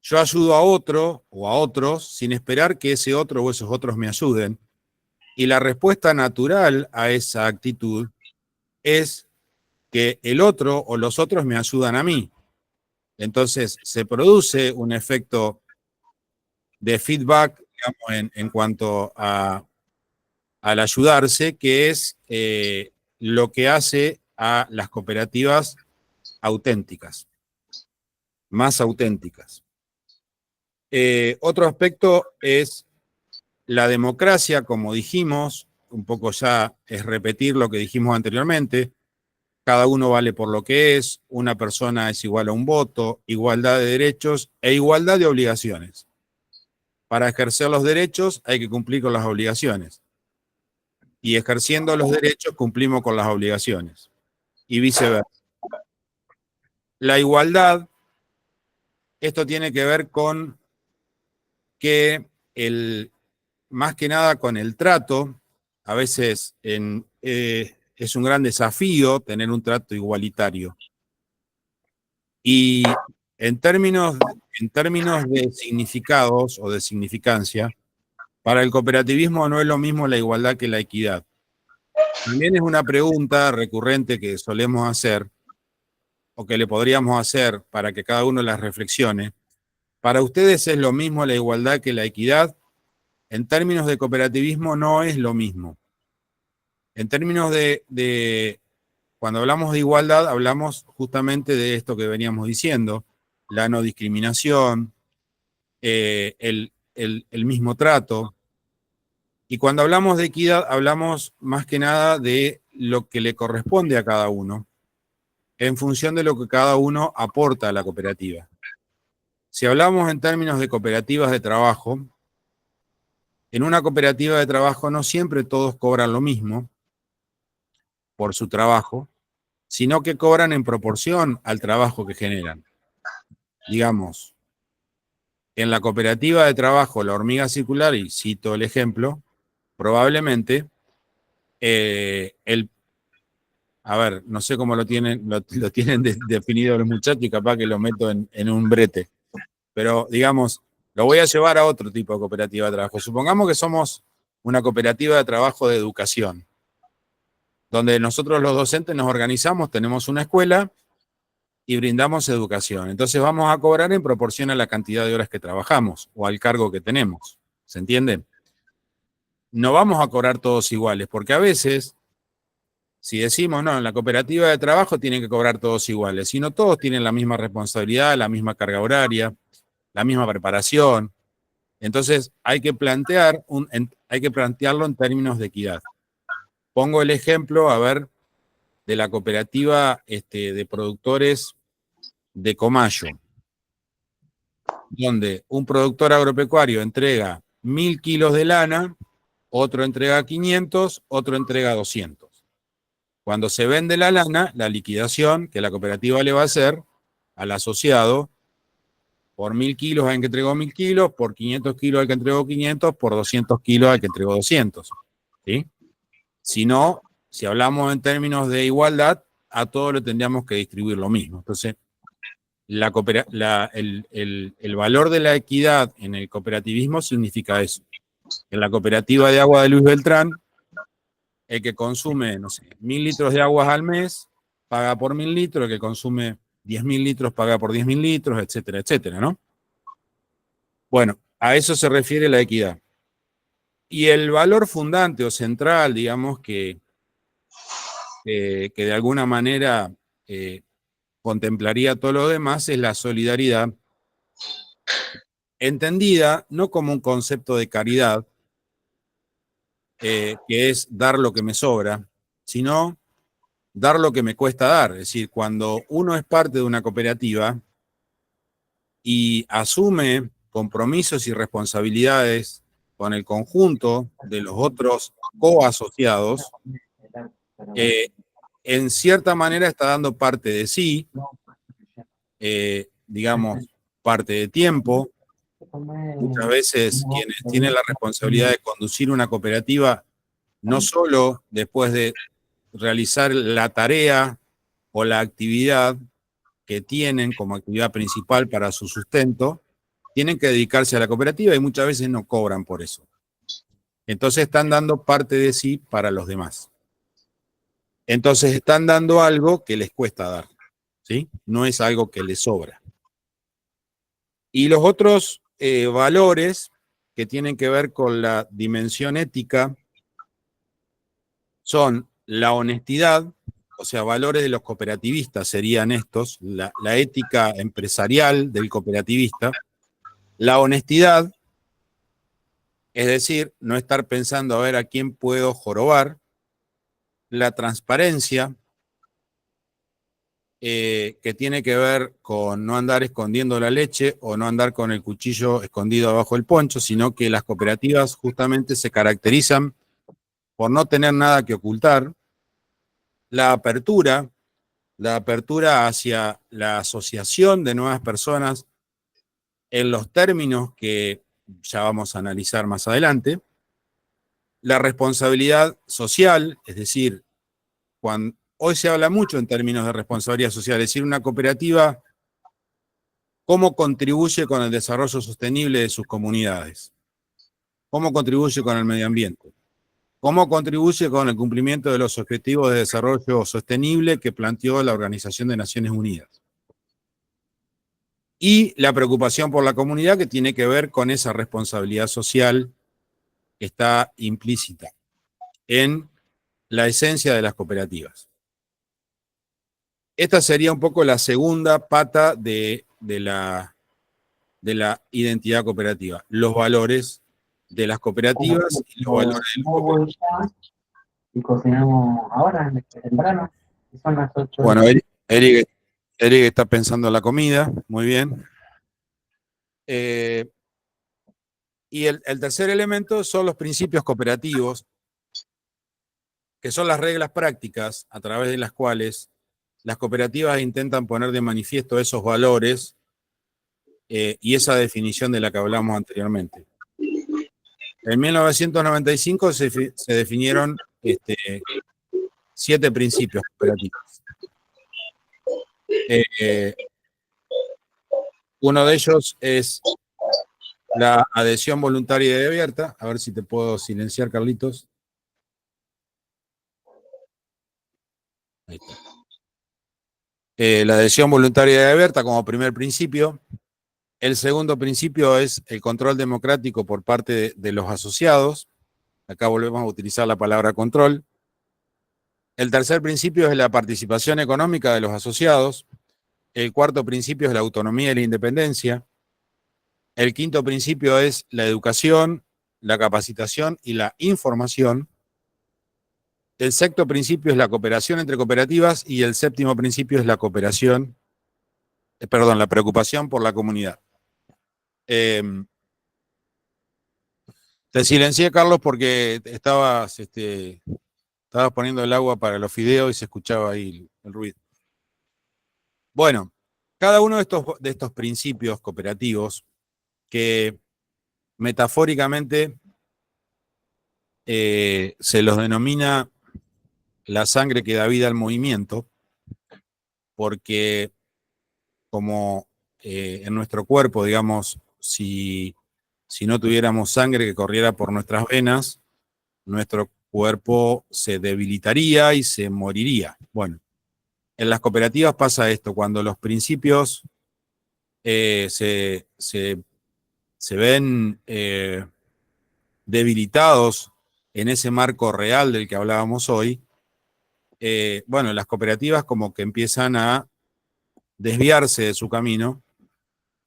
yo ayudo a otro o a otros sin esperar que ese otro o esos otros me ayuden. Y la respuesta natural a esa actitud es que el otro o los otros me ayudan a mí. Entonces se produce un efecto de feedback, digamos, en cuanto al ayudarse, que es lo que hace a las cooperativas auténticas, más auténticas. Otro aspecto es la democracia, como dijimos, un poco ya es repetir lo que dijimos anteriormente. Cada uno vale por lo que es, una persona es igual a un voto, igualdad de derechos e igualdad de obligaciones. Para ejercer los derechos hay que cumplir con las obligaciones. Y ejerciendo los derechos cumplimos con las obligaciones. Y viceversa. La igualdad, esto tiene que ver con que más que nada con el trato, a veces es un gran desafío tener un trato igualitario. Y en términos de significados o de significancia, para el cooperativismo no es lo mismo la igualdad que la equidad. También es una pregunta recurrente que solemos hacer, o que le podríamos hacer para que cada uno las reflexione. ¿Para ustedes es lo mismo la igualdad que la equidad? En términos de cooperativismo no es lo mismo. En términos cuando hablamos de igualdad, hablamos justamente de esto que veníamos diciendo, la no discriminación, el mismo trato. Y cuando hablamos de equidad, hablamos más que nada de lo que le corresponde a cada uno, en función de lo que cada uno aporta a la cooperativa. Si hablamos en términos de cooperativas de trabajo, en una cooperativa de trabajo no siempre todos cobran lo mismo por su trabajo, sino que cobran en proporción al trabajo que generan. Digamos, en la cooperativa de trabajo La Hormiga Circular, y cito el ejemplo, probablemente a ver, no sé cómo lo tienen definido los muchachos y capaz que lo meto en un brete, pero digamos, lo voy a llevar a otro tipo de cooperativa de trabajo. Supongamos que somos una cooperativa de trabajo de educación, donde nosotros los docentes nos organizamos, tenemos una escuela y brindamos educación. Entonces vamos a cobrar en proporción a la cantidad de horas que trabajamos o al cargo que tenemos. ¿Se entiende? No vamos a cobrar todos iguales, porque a veces, si decimos, no, en la cooperativa de trabajo tienen que cobrar todos iguales, si no todos tienen la misma responsabilidad, la misma carga horaria, la misma preparación. Entonces hay que plantearlo en términos de equidad. Pongo el ejemplo, a ver, de la cooperativa de productores de Comayo, donde un productor agropecuario entrega 1000 kilos de lana, otro entrega 500, otro entrega 200. Cuando se vende la lana, la liquidación que la cooperativa le va a hacer al asociado, por 1000 kilos al que entregó 1000 kilos, por 500 kilos al que entregó 500, por 200 kilos al que entregó 200. ¿Sí? Si no, si hablamos en términos de igualdad, a todos lo tendríamos que distribuir lo mismo. Entonces, el valor de la equidad en el cooperativismo significa eso. En la cooperativa de agua de Luis Beltrán, el que consume, no sé, 1000 litros de aguas al mes, paga por 1000 litros, el que consume 10.000 litros paga por 10.000 litros, etcétera, etcétera, ¿no? Bueno, a eso se refiere la equidad. Y el valor fundante o central, digamos, que de alguna manera contemplaría todo lo demás, es la solidaridad, entendida no como un concepto de caridad, que es dar lo que me sobra, sino dar lo que me cuesta dar. Es decir, cuando uno es parte de una cooperativa y asume compromisos y responsabilidades con el conjunto de los otros coasociados, en cierta manera está dando parte de sí, digamos, parte de tiempo. Muchas veces quienes tienen la responsabilidad de conducir una cooperativa, no solo después de realizar la tarea o la actividad que tienen como actividad principal para su sustento, tienen que dedicarse a la cooperativa y muchas veces no cobran por eso. Entonces están dando parte de sí para los demás. Entonces están dando algo que les cuesta dar, ¿sí? No es algo que les sobra. Y los otros valores que tienen que ver con la dimensión ética son la honestidad, o sea, valores de los cooperativistas serían estos, la ética empresarial del cooperativista, la honestidad, es decir, no estar pensando a ver a quién puedo jorobar, la transparencia, que tiene que ver con no andar escondiendo la leche o no andar con el cuchillo escondido abajo del poncho, sino que las cooperativas justamente se caracterizan por no tener nada que ocultar, la apertura hacia la asociación de nuevas personas en los términos que ya vamos a analizar más adelante, la responsabilidad social, es decir, hoy se habla mucho en términos de responsabilidad social, es decir, una cooperativa, cómo contribuye con el desarrollo sostenible de sus comunidades, cómo contribuye con el medio ambiente, cómo contribuye con el cumplimiento de los objetivos de desarrollo sostenible que planteó la Organización de Naciones Unidas. Y la preocupación por la comunidad que tiene que ver con esa responsabilidad social que está implícita en la esencia de las cooperativas. Esta sería un poco la segunda pata de la identidad cooperativa, los valores de las cooperativas y los valores del cooperativismo. Y cocinamos ahora, temprano, y son las 8. Bueno, Eric está pensando en la comida, muy bien. Y el tercer elemento son los principios cooperativos, que son las reglas prácticas a través de las cuales las cooperativas intentan poner de manifiesto esos valores y esa definición de la que hablamos anteriormente. En 1995 se definieron 7 principios cooperativos. Uno de ellos es la adhesión voluntaria y abierta. A ver si te puedo silenciar, Carlitos. Ahí está. La adhesión voluntaria y abierta como primer principio. El segundo principio es el control democrático por parte de los asociados. Acá volvemos a utilizar la palabra control. El tercer principio es la participación económica de los asociados. El cuarto principio es la autonomía y la independencia. El quinto principio es la educación, la capacitación y la información. El sexto principio es la cooperación entre cooperativas y el séptimo principio es la la preocupación por la comunidad. Te silencié, Carlos, porque estabas poniendo el agua para los fideos y se escuchaba ahí el ruido. Bueno, cada uno de estos principios cooperativos que metafóricamente se los denomina la sangre que da vida al movimiento, porque como en nuestro cuerpo, digamos, si no tuviéramos sangre que corriera por nuestras venas, nuestro cuerpo se debilitaría y se moriría. Bueno, en las cooperativas pasa esto, cuando los principios se ven debilitados en ese marco real del que hablábamos hoy, bueno, las cooperativas como que empiezan a desviarse de su camino,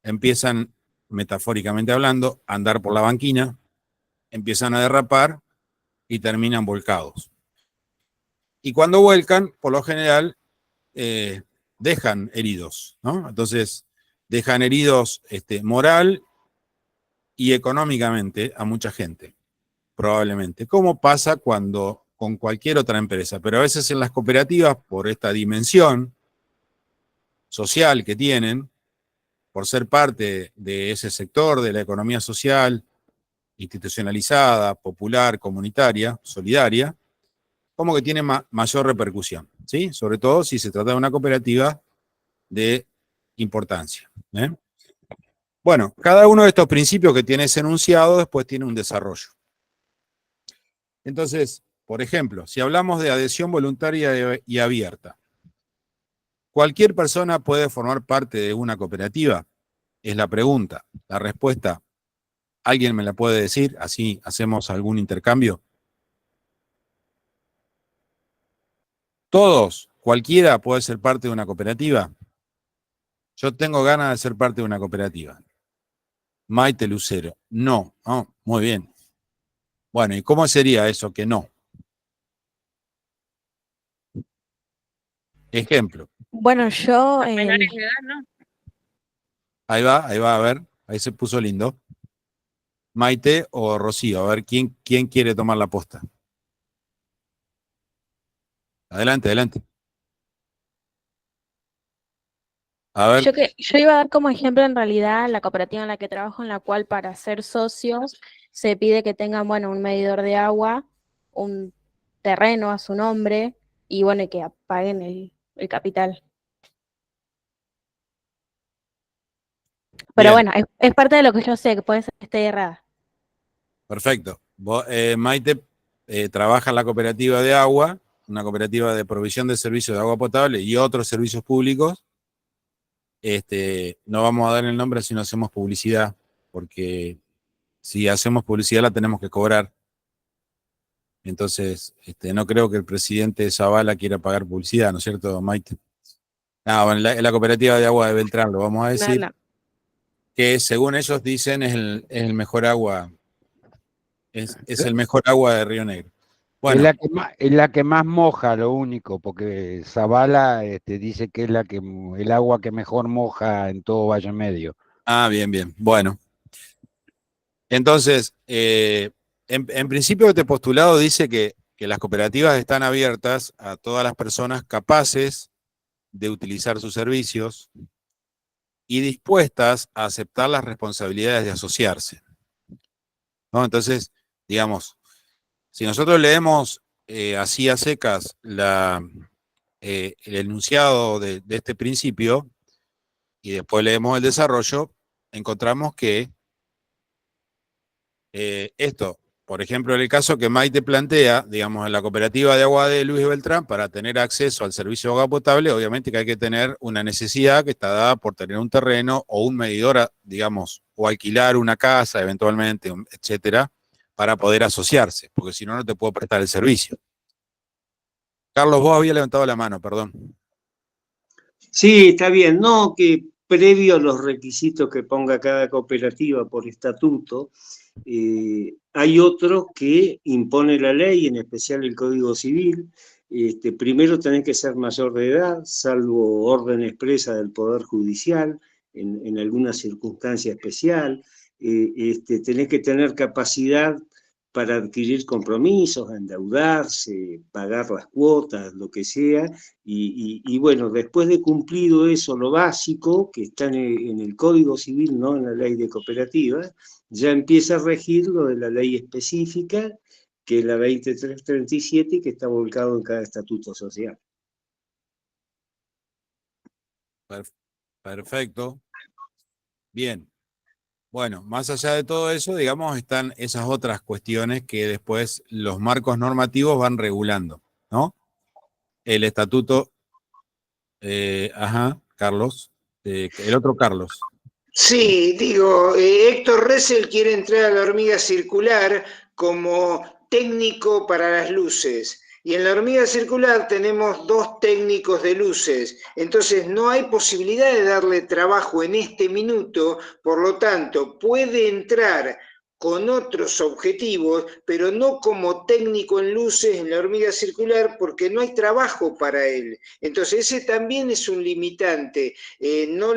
empiezan metafóricamente hablando, andar por la banquina, empiezan a derrapar y terminan volcados. Y cuando vuelcan, por lo general, dejan heridos, ¿no? Entonces, dejan heridos moral y económicamente a mucha gente, probablemente, como pasa cuando con cualquier otra empresa, pero a veces en las cooperativas, por esta dimensión social que tienen, por ser parte de ese sector de la economía social, institucionalizada, popular, comunitaria, solidaria, como que tiene mayor repercusión, ¿sí? Sobre todo si se trata de una cooperativa de importancia. Bueno, cada uno de estos principios que tiene ese enunciado después tiene un desarrollo. Entonces, por ejemplo, si hablamos de adhesión voluntaria y abierta, ¿cualquier persona puede formar parte de una cooperativa? Es la pregunta. La respuesta, ¿alguien me la puede decir? Así hacemos algún intercambio. Todos, cualquiera puede ser parte de una cooperativa. Yo tengo ganas de ser parte de una cooperativa. Maite Lucero, no. Oh, muy bien. Bueno, ¿y cómo sería eso que no? Ejemplo. Bueno, yo... Menores de edad, ¿no? Ahí va, a ver. Ahí se puso lindo. Maite o Rocío, a ver, ¿quién quiere tomar la posta? Adelante, adelante. A ver. Yo iba a dar como ejemplo en realidad la cooperativa en la que trabajo, en la cual para ser socios se pide que tengan, bueno, un medidor de agua, un terreno a su nombre y bueno, y que paguen el capital. Pero Bien. bueno, es parte de lo que yo sé, que puede ser que esté errada. Perfecto. Maite trabaja en la cooperativa de agua, una cooperativa de provisión de servicios de agua potable y otros servicios públicos. No vamos a dar el nombre si no hacemos publicidad, porque si hacemos publicidad la tenemos que cobrar. Entonces, no creo que el presidente Zavala quiera pagar publicidad, ¿no es cierto, Maite? No, bueno, la cooperativa de agua de Beltrán, lo vamos a decir, No. que según ellos dicen es el mejor agua, es el mejor agua de Río Negro. Bueno, Es la que más moja, lo único, porque Zavala dice que es el agua que mejor moja en todo Valle Medio. bien. Bueno. Entonces, en principio este postulado dice que las cooperativas están abiertas a todas las personas capaces de utilizar sus servicios y dispuestas a aceptar las responsabilidades de asociarse, ¿no? Entonces, digamos, si nosotros leemos así a secas el enunciado de este principio y después leemos el desarrollo, encontramos que esto, por ejemplo, en el caso que Maite plantea, digamos, en la cooperativa de agua de Luis Beltrán, para tener acceso al servicio de agua potable, obviamente que hay que tener una necesidad que está dada por tener un terreno o un medidor, digamos, o alquilar una casa eventualmente, etcétera, para poder asociarse, porque si no, no te puedo prestar el servicio. Carlos, vos habías levantado la mano, perdón. Sí, está bien. No, que previo a los requisitos que ponga cada cooperativa por estatuto, hay otros que impone la ley, en especial el Código Civil. Primero tenés que ser mayor de edad, salvo orden expresa del Poder Judicial, en alguna circunstancia especial. Tenés que tener capacidad para adquirir compromisos, endeudarse, pagar las cuotas, lo que sea, y bueno, después de cumplido eso, lo básico, que está en el Código Civil, no en la ley de cooperativas, ya empieza a regir lo de la ley específica, que es la 2337, que está volcado en cada estatuto social. Perfecto. Bien. Bueno, más allá de todo eso, digamos, están esas otras cuestiones que después los marcos normativos van regulando, ¿no? El estatuto, Carlos, el otro Carlos. Sí, digo, Héctor Ressel quiere entrar a la hormiga circular como técnico para las luces. Y en la hormiga circular tenemos 2 técnicos de luces, entonces no hay posibilidad de darle trabajo en este minuto, por lo tanto puede entrar con otros objetivos, pero no como técnico en luces en la hormiga circular porque no hay trabajo para él. Entonces ese también es un limitante. No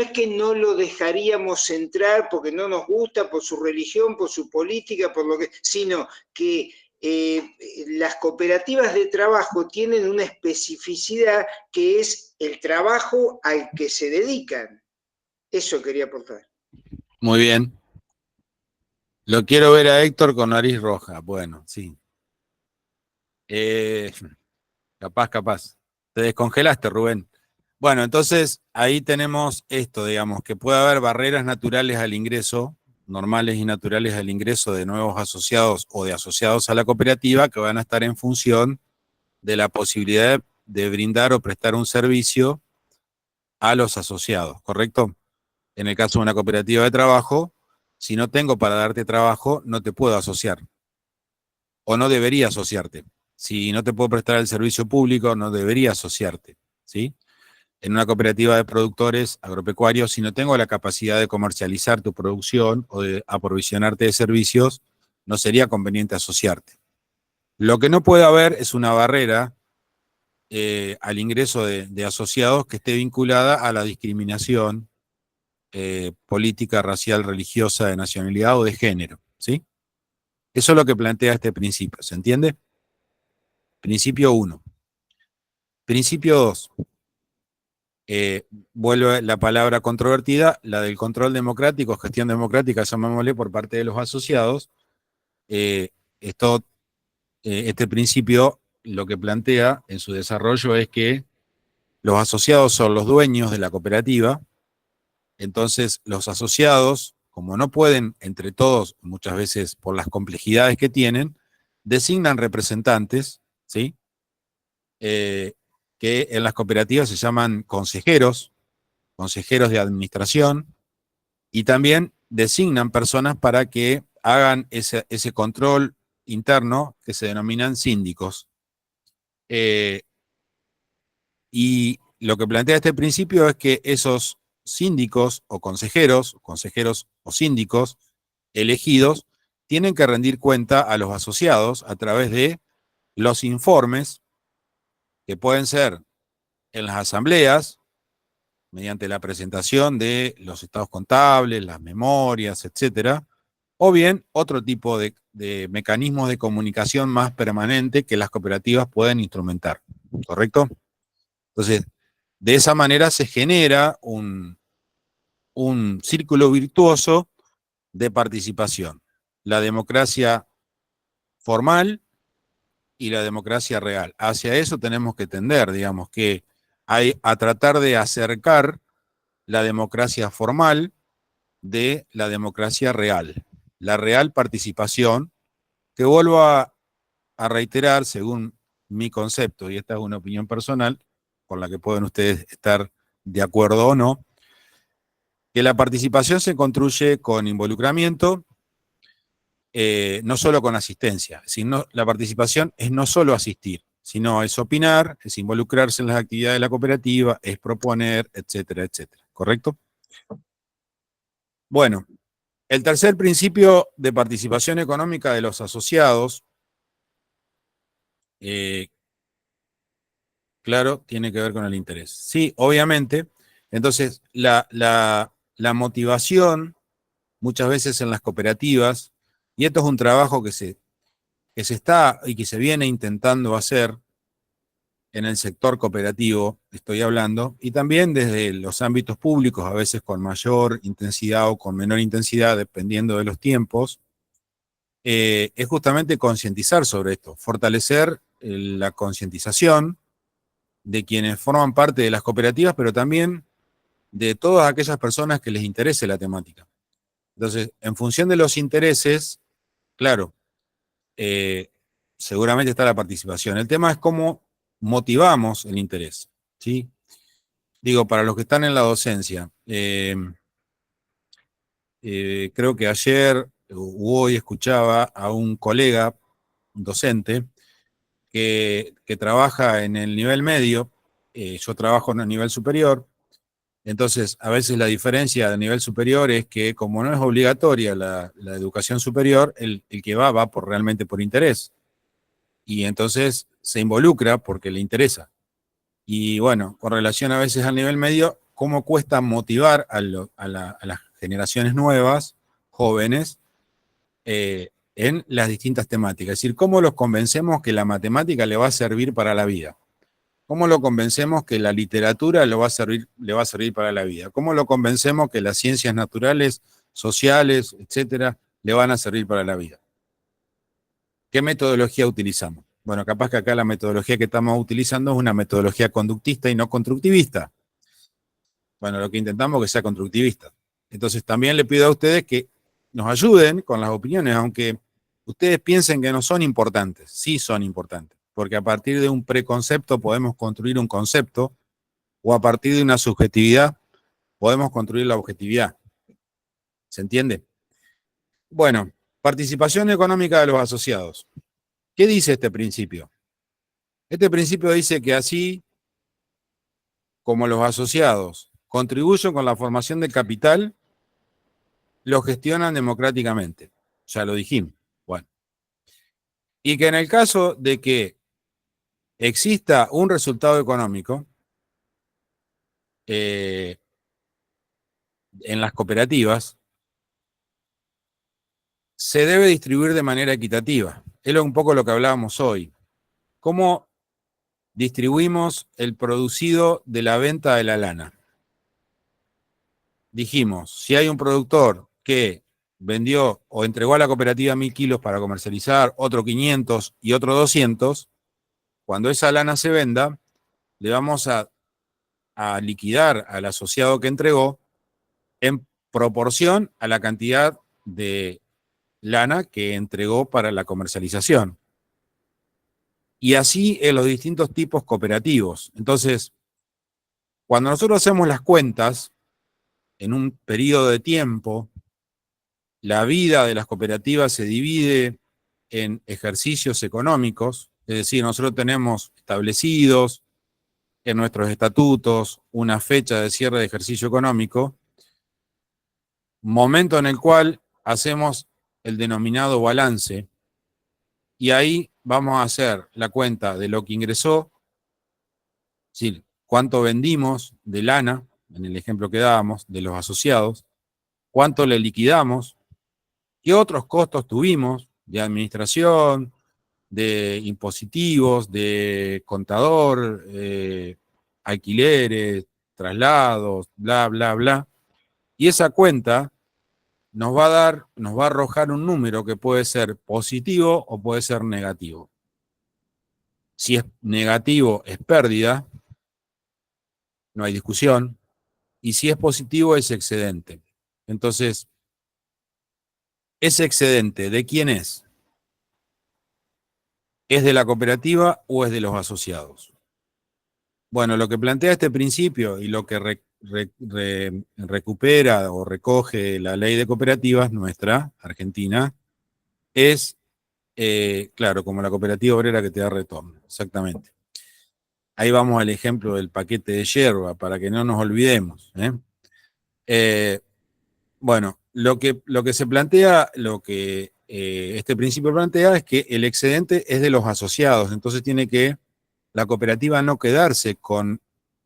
es que no lo dejaríamos entrar porque no nos gusta, por su religión, por su política, sino que las cooperativas de trabajo tienen una especificidad que es el trabajo al que se dedican. Eso quería aportar. Muy bien. Lo quiero ver a Héctor con nariz roja. Bueno, sí. Capaz. Te descongelaste, Rubén. Bueno, entonces ahí tenemos esto, digamos, que puede haber barreras naturales al ingreso, normales y naturales al ingreso de nuevos asociados o de asociados a la cooperativa que van a estar en función de la posibilidad de brindar o prestar un servicio a los asociados, ¿correcto? En el caso de una cooperativa de trabajo, si no tengo para darte trabajo, no te puedo asociar. O no debería asociarte. Si no te puedo prestar el servicio público, no debería asociarte, ¿sí? En una cooperativa de productores agropecuarios, si no tengo la capacidad de comercializar tu producción o de aprovisionarte de servicios, no sería conveniente asociarte. Lo que no puede haber es una barrera al ingreso de asociados que esté vinculada a la discriminación política, racial, religiosa, de nacionalidad o de género, ¿sí? Eso es lo que plantea este principio, ¿se entiende? Principio 1. Principio 2. Vuelve la palabra controvertida, la del control democrático, gestión democrática, llamémosle, por parte de los asociados. Este principio lo que plantea en su desarrollo es que los asociados son los dueños de la cooperativa, entonces los asociados, como no pueden entre todos, muchas veces por las complejidades que tienen, designan representantes, ¿sí? Que en las cooperativas se llaman consejeros de administración, y también designan personas para que hagan ese control interno que se denominan síndicos. Y lo que plantea este principio es que esos síndicos o consejeros o síndicos elegidos tienen que rendir cuenta a los asociados a través de los informes que pueden ser en las asambleas, mediante la presentación de los estados contables, las memorias, etcétera, o bien otro tipo de mecanismos de comunicación más permanente que las cooperativas pueden instrumentar, ¿correcto? Entonces, de esa manera se genera un círculo virtuoso de participación. La democracia formal y la democracia real. Hacia eso tenemos que tender, digamos, que hay a tratar de acercar la democracia formal de la democracia real. La real participación, que vuelvo a reiterar, según mi concepto, y esta es una opinión personal, con la que pueden ustedes estar de acuerdo o no, que la participación se construye con involucramiento, no solo con asistencia. Sino, la participación es no solo asistir, sino es opinar, es involucrarse en las actividades de la cooperativa, es proponer, etcétera, etcétera. ¿Correcto? Bueno, el tercer principio de participación económica de los asociados, claro, tiene que ver con el interés. Sí, obviamente. Entonces, la motivación, muchas veces en las cooperativas, y esto es un trabajo que se está y que se viene intentando hacer en el sector cooperativo, estoy hablando, y también desde los ámbitos públicos, a veces con mayor intensidad o con menor intensidad, dependiendo de los tiempos, es justamente concientizar sobre esto, fortalecer la concientización de quienes forman parte de las cooperativas, pero también de todas aquellas personas que les interese la temática. Entonces, en función de los intereses, claro, seguramente está la participación. El tema es cómo motivamos el interés, ¿sí? Digo, para los que están en la docencia, creo que ayer u hoy escuchaba a un colega docente que trabaja en el nivel medio, yo trabajo en el nivel superior, entonces a veces la diferencia del nivel superior es que como no es obligatoria la educación superior, el que va realmente por interés. Y entonces se involucra porque le interesa. Y bueno, con relación a veces al nivel medio, ¿cómo cuesta motivar a las generaciones nuevas, jóvenes, en las distintas temáticas? Es decir, ¿cómo los convencemos que la matemática le va a servir para la vida? ¿Cómo lo convencemos que la literatura le va a servir para la vida? ¿Cómo lo convencemos que las ciencias naturales, sociales, etcétera, le van a servir para la vida? ¿Qué metodología utilizamos? Bueno, capaz que acá la metodología que estamos utilizando es una metodología conductista y no constructivista. Bueno, lo que intentamos es que sea constructivista. Entonces también le pido a ustedes que nos ayuden con las opiniones, aunque ustedes piensen que no son importantes. Sí son importantes, porque a partir de un preconcepto podemos construir un concepto, o a partir de una subjetividad podemos construir la objetividad. ¿Se entiende? Bueno, participación económica de los asociados. ¿Qué dice este principio? Este principio dice que así como los asociados contribuyen con la formación del capital, lo gestionan democráticamente. Ya lo dijimos. Bueno. Y que en el caso de que exista un resultado económico en las cooperativas, se debe distribuir de manera equitativa. Es un poco lo que hablábamos hoy. ¿Cómo distribuimos el producido de la venta de la lana? Dijimos, si hay un productor que vendió o entregó a la cooperativa 1000 kilos para comercializar, otro 500 y otro 200, cuando esa lana se venda, le vamos a liquidar al asociado que entregó en proporción a la cantidad de lana que entregó para la comercialización. Y así en los distintos tipos cooperativos. Entonces, cuando nosotros hacemos las cuentas, en un periodo de tiempo, la vida de las cooperativas se divide en ejercicios económicos, es decir, nosotros tenemos establecidos en nuestros estatutos una fecha de cierre de ejercicio económico, momento en el cual hacemos el denominado balance, y ahí vamos a hacer la cuenta de lo que ingresó, es decir, cuánto vendimos de lana, en el ejemplo que dábamos, de los asociados, cuánto le liquidamos, qué otros costos tuvimos de administración, de impositivos, de contador, alquileres, traslados, bla, bla, bla. Y esa cuenta nos va a arrojar un número que puede ser positivo o puede ser negativo. Si es negativo, es pérdida, no hay discusión. Y si es positivo, es excedente. Entonces, ¿ese excedente de quién es? ¿Es de la cooperativa o es de los asociados? Bueno, lo que plantea este principio y lo que recupera o recoge la ley de cooperativas nuestra, Argentina, es, claro, como la cooperativa obrera que te da retorno, exactamente. Ahí vamos al ejemplo del paquete de yerba, para que no nos olvidemos. Bueno, lo que se plantea, lo que este principio plantea es que el excedente es de los asociados, entonces tiene que la cooperativa no quedarse con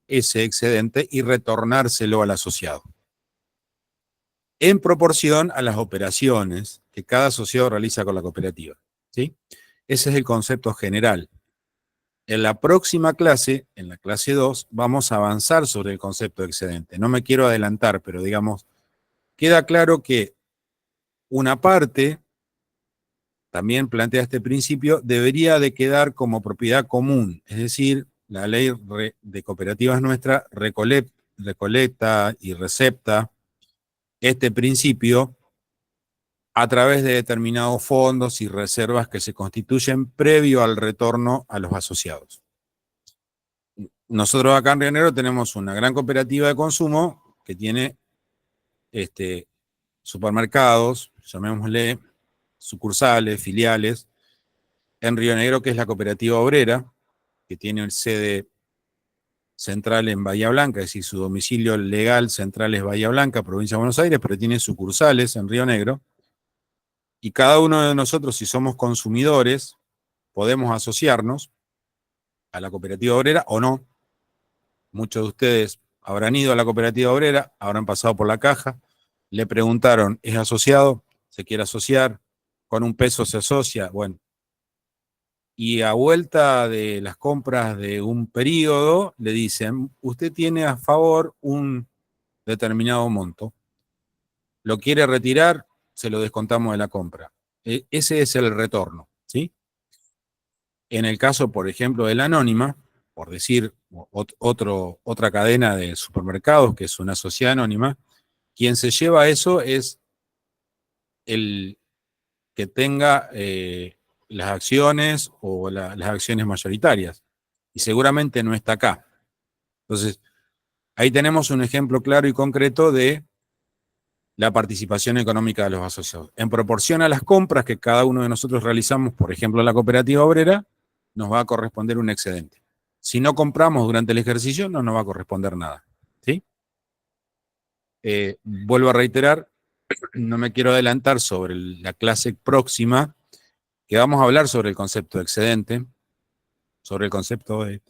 ese excedente y retornárselo al asociado, en proporción a las operaciones que cada asociado realiza con la cooperativa, ¿sí? Ese es el concepto general. En la próxima clase, en la clase 2, vamos a avanzar sobre el concepto de excedente. No me quiero adelantar, pero digamos, queda claro que una parte, también plantea este principio, debería de quedar como propiedad común, es decir, la ley de cooperativas nuestra recolecta y recepta este principio a través de determinados fondos y reservas que se constituyen previo al retorno a los asociados. Nosotros acá en Río Negro tenemos una gran cooperativa de consumo que tiene supermercados, llamémosle sucursales, filiales, en Río Negro, que es la Cooperativa Obrera, que tiene sede central en Bahía Blanca, es decir, su domicilio legal central es Bahía Blanca, provincia de Buenos Aires, pero tiene sucursales en Río Negro. Y cada uno de nosotros, si somos consumidores, podemos asociarnos a la Cooperativa Obrera o no. Muchos de ustedes habrán ido a la Cooperativa Obrera, habrán pasado por la caja, le preguntaron, ¿es asociado? ¿Se quiere asociar? ¿Con un peso se asocia? Bueno. Y a vuelta de las compras de un periodo, le dicen, usted tiene a favor un determinado monto. ¿Lo quiere retirar? Se lo descontamos de la compra. Ese es el retorno, ¿sí? En el caso, por ejemplo, de la Anónima, por decir otra cadena de supermercados, que es una sociedad anónima, quien se lleva eso es el que tenga las acciones o las acciones mayoritarias. Y seguramente no está acá. Entonces, ahí tenemos un ejemplo claro y concreto de la participación económica de los asociados. En proporción a las compras que cada uno de nosotros realizamos, por ejemplo, en la Cooperativa Obrera, nos va a corresponder un excedente. Si no compramos durante el ejercicio, no nos va a corresponder nada. ¿Sí? Vuelvo a reiterar, no me quiero adelantar sobre la clase próxima, que vamos a hablar sobre el concepto de excedente, sobre el concepto de,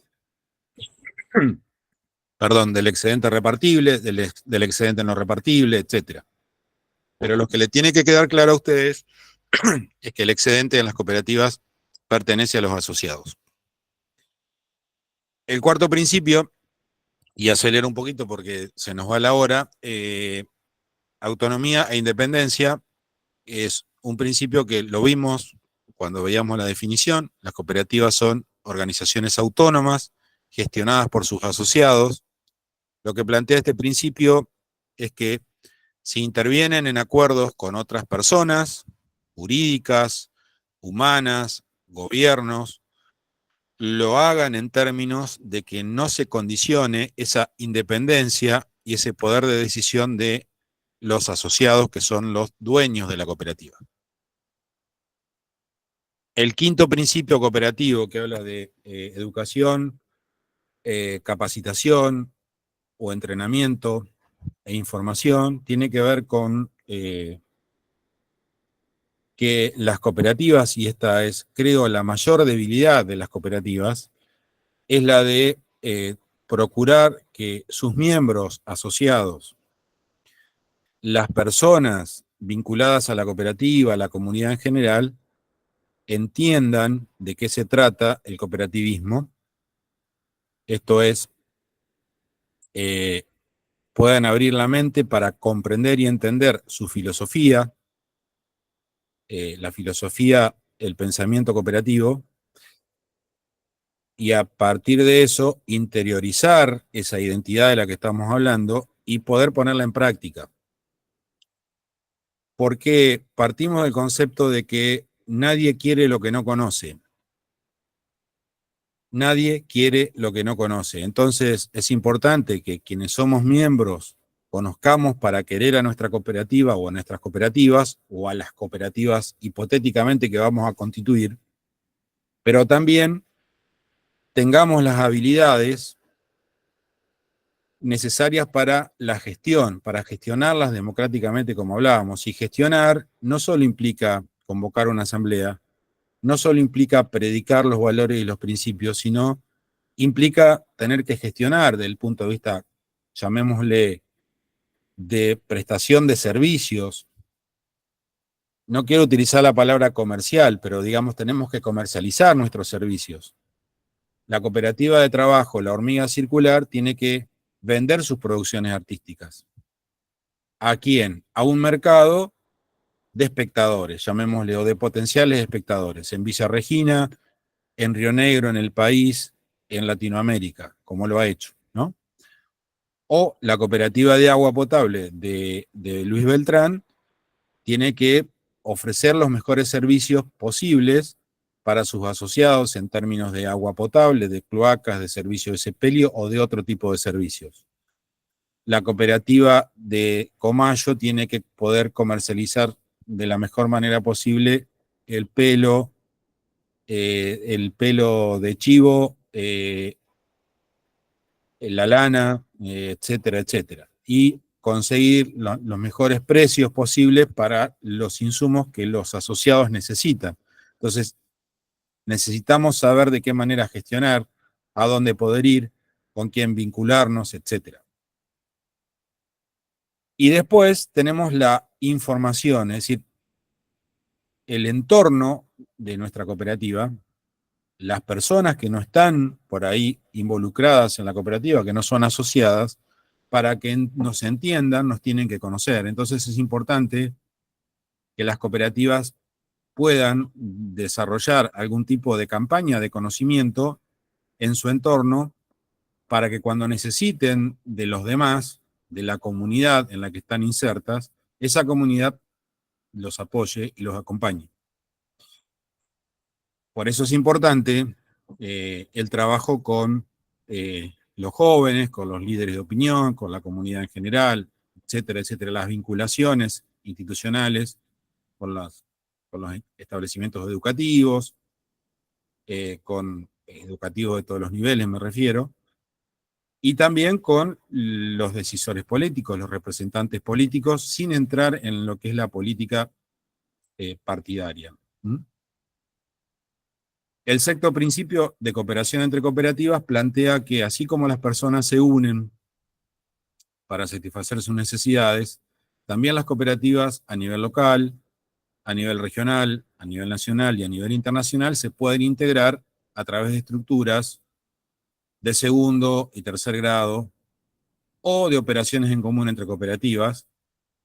del excedente repartible, del excedente no repartible, etc. Pero lo que le tiene que quedar claro a ustedes es que el excedente en las cooperativas pertenece a los asociados. El cuarto principio, y acelero un poquito porque se nos va la hora, autonomía e independencia es un principio que lo vimos cuando veíamos la definición. Las cooperativas son organizaciones autónomas gestionadas por sus asociados. Lo que plantea este principio es que si intervienen en acuerdos con otras personas, jurídicas, humanas, gobiernos, lo hagan en términos de que no se condicione esa independencia y ese poder de decisión de los asociados, que son los dueños de la cooperativa. El quinto principio cooperativo, que habla de educación, capacitación o entrenamiento e información, tiene que ver con que las cooperativas, y esta es, creo, la mayor debilidad de las cooperativas, es la de procurar que sus miembros asociados, las personas vinculadas a la cooperativa, a la comunidad en general, entiendan de qué se trata el cooperativismo. Esto es, puedan abrir la mente para comprender y entender su filosofía, la filosofía, el pensamiento cooperativo, y a partir de eso interiorizar esa identidad de la que estamos hablando y poder ponerla en práctica. Porque partimos del concepto de que nadie quiere lo que no conoce. Nadie quiere lo que no conoce. Entonces es importante que quienes somos miembros conozcamos para querer a nuestra cooperativa o a nuestras cooperativas o a las cooperativas hipotéticamente que vamos a constituir, pero también tengamos las habilidades necesarias para la gestión, para gestionarlas democráticamente como hablábamos. Y gestionar no solo implica convocar una asamblea, no solo implica predicar los valores y los principios, sino implica tener que gestionar desde el punto de vista, llamémosle, de prestación de servicios. No quiero utilizar la palabra comercial, pero digamos, tenemos que comercializar nuestros servicios. La cooperativa de trabajo, la hormiga circular, tiene que vender sus producciones artísticas. ¿A quién? A un mercado de espectadores, llamémosle, o de potenciales espectadores, en Villa Regina, en Río Negro, en el país, en Latinoamérica, como lo ha hecho, ¿no? O la cooperativa de agua potable de Luis Beltrán tiene que ofrecer los mejores servicios posibles para sus asociados en términos de agua potable, de cloacas, de servicio de sepelio o de otro tipo de servicios. La cooperativa de Comayo tiene que poder comercializar de la mejor manera posible el pelo, el pelo de chivo, la lana, etcétera, etcétera. Y conseguir los mejores precios posibles para los insumos que los asociados necesitan. Entonces, necesitamos saber de qué manera gestionar, a dónde poder ir, con quién vincularnos, etcétera. Y después tenemos la información, es decir, el entorno de nuestra cooperativa, las personas que no están por ahí involucradas en la cooperativa, que no son asociadas, para que nos entiendan, nos tienen que conocer. Entonces es importante que las cooperativas puedan desarrollar algún tipo de campaña de conocimiento en su entorno para que cuando necesiten de los demás, de la comunidad en la que están insertas, esa comunidad los apoye y los acompañe. Por eso es importante el trabajo con los jóvenes, con los líderes de opinión, con la comunidad en general, etcétera, etcétera, las vinculaciones institucionales con los establecimientos educativos, con educativos de todos los niveles me refiero, y también con los decisores políticos, los representantes políticos, sin entrar en lo que es la política partidaria. El sexto principio de cooperación entre cooperativas plantea que así como las personas se unen para satisfacer sus necesidades, también las cooperativas a nivel local, a nivel regional, a nivel nacional y a nivel internacional se pueden integrar a través de estructuras de segundo y tercer grado o de operaciones en común entre cooperativas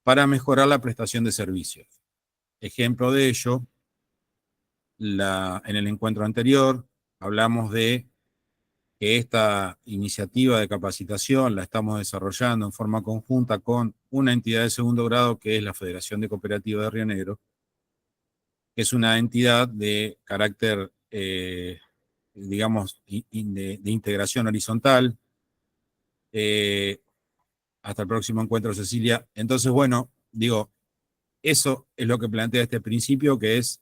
para mejorar la prestación de servicios. Ejemplo de ello, en el encuentro anterior hablamos de que esta iniciativa de capacitación la estamos desarrollando en forma conjunta con una entidad de segundo grado que es la Federación de Cooperativas de Río Negro, que es una entidad de carácter, digamos, de integración horizontal. Hasta el próximo encuentro, Cecilia. Entonces, bueno, digo, eso es lo que plantea este principio, que es,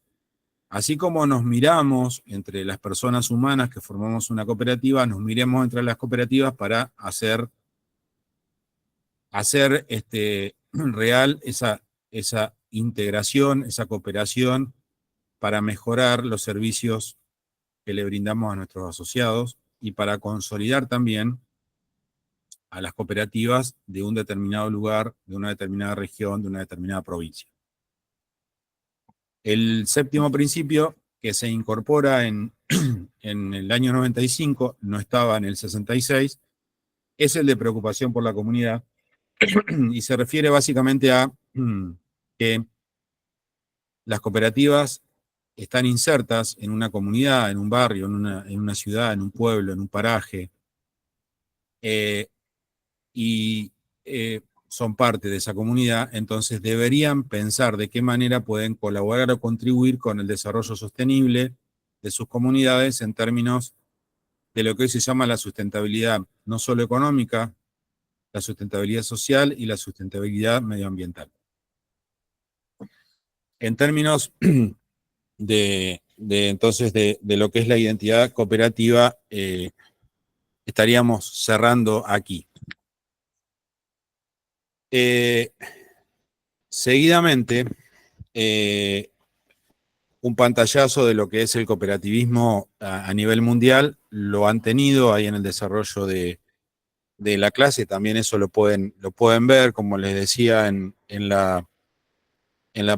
así como nos miramos entre las personas humanas que formamos una cooperativa, nos miremos entre las cooperativas para hacer real esa integración, esa cooperación para mejorar los servicios que le brindamos a nuestros asociados y para consolidar también a las cooperativas de un determinado lugar, de una determinada región, de una determinada provincia. El séptimo principio, que se incorpora en el año 95, no estaba en el 66, es el de preocupación por la comunidad y se refiere básicamente a que las cooperativas están insertas en una comunidad, en un barrio, en una ciudad, en un pueblo, en un paraje, y son parte de esa comunidad, entonces deberían pensar de qué manera pueden colaborar o contribuir con el desarrollo sostenible de sus comunidades en términos de lo que hoy se llama la sustentabilidad, no solo económica, la sustentabilidad social y la sustentabilidad medioambiental. En términos entonces de lo que es la identidad cooperativa, estaríamos cerrando aquí. Seguidamente, un pantallazo de lo que es el cooperativismo a nivel mundial, lo han tenido ahí en el desarrollo de la clase, también eso lo pueden ver, como les decía, en la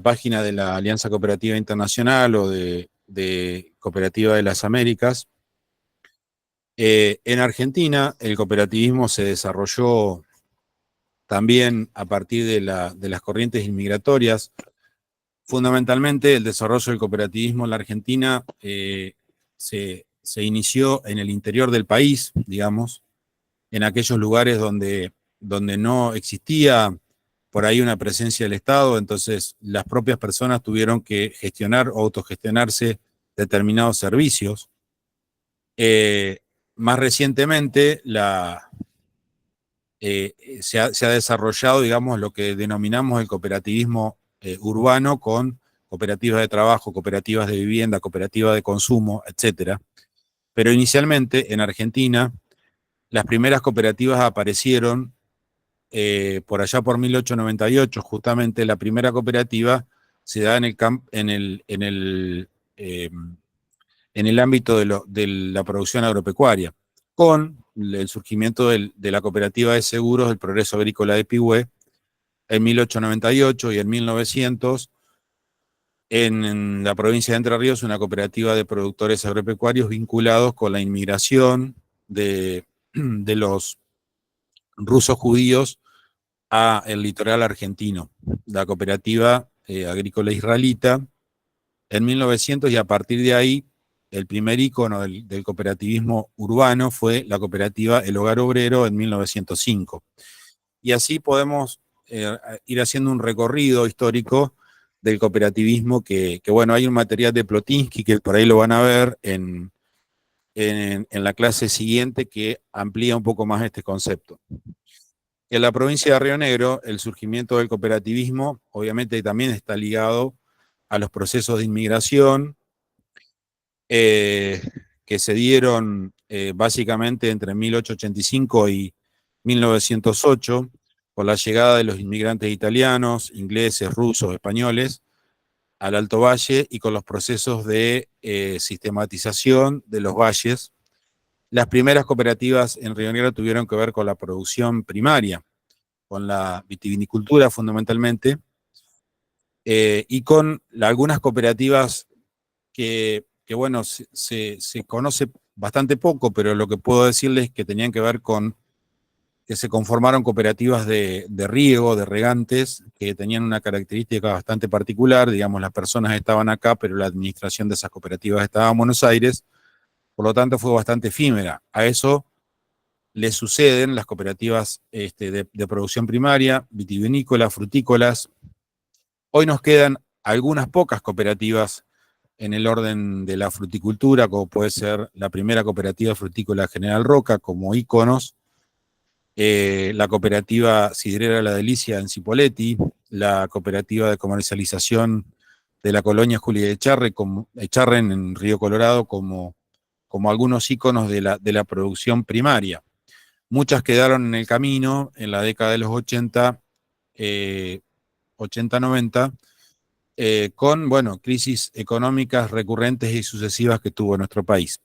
página de la Alianza Cooperativa Internacional o de Cooperativa de las Américas. En Argentina, el cooperativismo se desarrolló también a partir de las corrientes inmigratorias. Fundamentalmente, el desarrollo del cooperativismo en la Argentina se inició en el interior del país, digamos, en aquellos lugares donde no existía por ahí una presencia del Estado, entonces las propias personas tuvieron que gestionar o autogestionarse determinados servicios. Más recientemente se ha desarrollado, digamos, lo que denominamos el cooperativismo urbano con cooperativas de trabajo, cooperativas de vivienda, cooperativas de consumo, etcétera. Pero inicialmente en Argentina las primeras cooperativas aparecieron por allá por 1898, justamente la primera cooperativa se da en el ámbito de la producción agropecuaria, con el surgimiento de la cooperativa de seguros del Progreso Agrícola de Pigüé en 1898 y en 1900 en la provincia de Entre Ríos una cooperativa de productores agropecuarios vinculados con la inmigración de los rusos judíos a el litoral argentino, la cooperativa agrícola israelita, en 1900, y a partir de ahí el primer ícono del cooperativismo urbano fue la cooperativa El Hogar Obrero en 1905. Y así podemos ir haciendo un recorrido histórico del cooperativismo que bueno, hay un material de Plotinsky que por ahí lo van a ver en la clase siguiente que amplía un poco más este concepto. En la provincia de Río Negro, el surgimiento del cooperativismo obviamente también está ligado a los procesos de inmigración que se dieron básicamente entre 1885 y 1908, por la llegada de los inmigrantes italianos, ingleses, rusos, españoles, al Alto Valle y con los procesos de sistematización de los valles. Las primeras cooperativas en Río Negro tuvieron que ver con la producción primaria, con la vitivinicultura fundamentalmente, y con algunas cooperativas que bueno, se conoce bastante poco, pero lo que puedo decirles es que tenían que ver con que se conformaron cooperativas de riego, de regantes, que tenían una característica bastante particular. Digamos, las personas estaban acá, pero la administración de esas cooperativas estaba en Buenos Aires, por lo tanto fue bastante efímera. A eso le suceden las cooperativas de producción primaria, vitivinícolas, frutícolas. Hoy nos quedan algunas pocas cooperativas en el orden de la fruticultura, como puede ser la primera cooperativa frutícola General Roca, como íconos, la cooperativa sidrera La Delicia en Cipolletti, la cooperativa de comercialización de la colonia Julia Echarren en Río Colorado, como algunos íconos de la producción primaria. Muchas quedaron en el camino en la década de los 80, 90, con, bueno, crisis económicas recurrentes y sucesivas que tuvo nuestro país.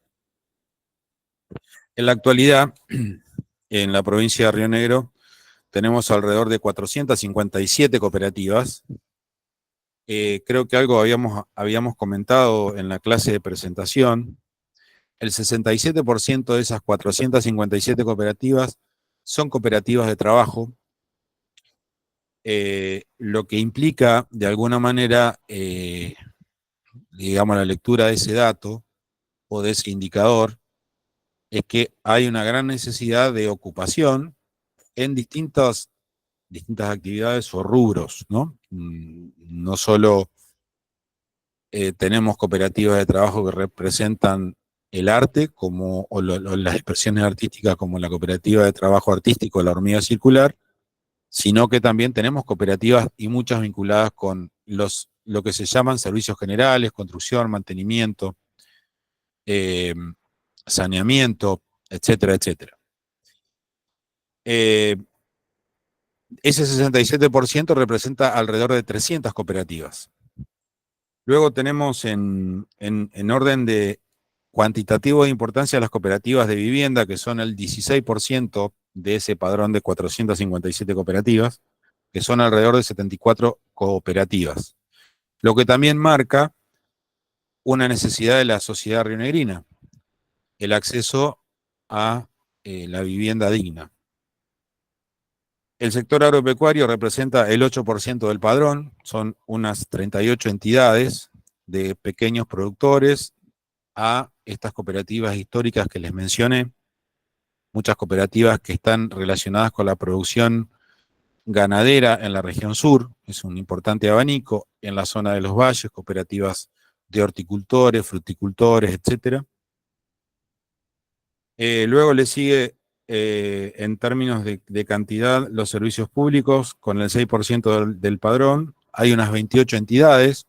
En la actualidad, en la provincia de Río Negro, tenemos alrededor de 457 cooperativas. Creo que algo habíamos comentado en la clase de presentación. El 67% de esas 457 cooperativas son cooperativas de trabajo, lo que implica, de alguna manera, digamos, la lectura de ese dato o de ese indicador, es que hay una gran necesidad de ocupación en distintas actividades o rubros, ¿no? No solo tenemos cooperativas de trabajo que representan el arte o las expresiones artísticas, como la cooperativa de trabajo artístico La Hormiga Circular, sino que también tenemos cooperativas y muchas vinculadas con lo que se llaman servicios generales, construcción, mantenimiento, saneamiento, etcétera, etcétera. Ese 67% representa alrededor de 300 cooperativas. Luego tenemos en orden de cuantitativo de importancia las cooperativas de vivienda, que son el 16% de ese padrón de 457 cooperativas, que son alrededor de 74 cooperativas. Lo que también marca una necesidad de la sociedad rionegrina, el acceso a la vivienda digna. El sector agropecuario representa el 8% del padrón, son unas 38 entidades de pequeños productores a estas cooperativas históricas que les mencioné, muchas cooperativas que están relacionadas con la producción ganadera en la región sur, es un importante abanico, en la zona de los valles, cooperativas de horticultores, fruticultores, etc. Luego le sigue, en términos de cantidad, los servicios públicos, con el 6% del padrón. Hay unas 28 entidades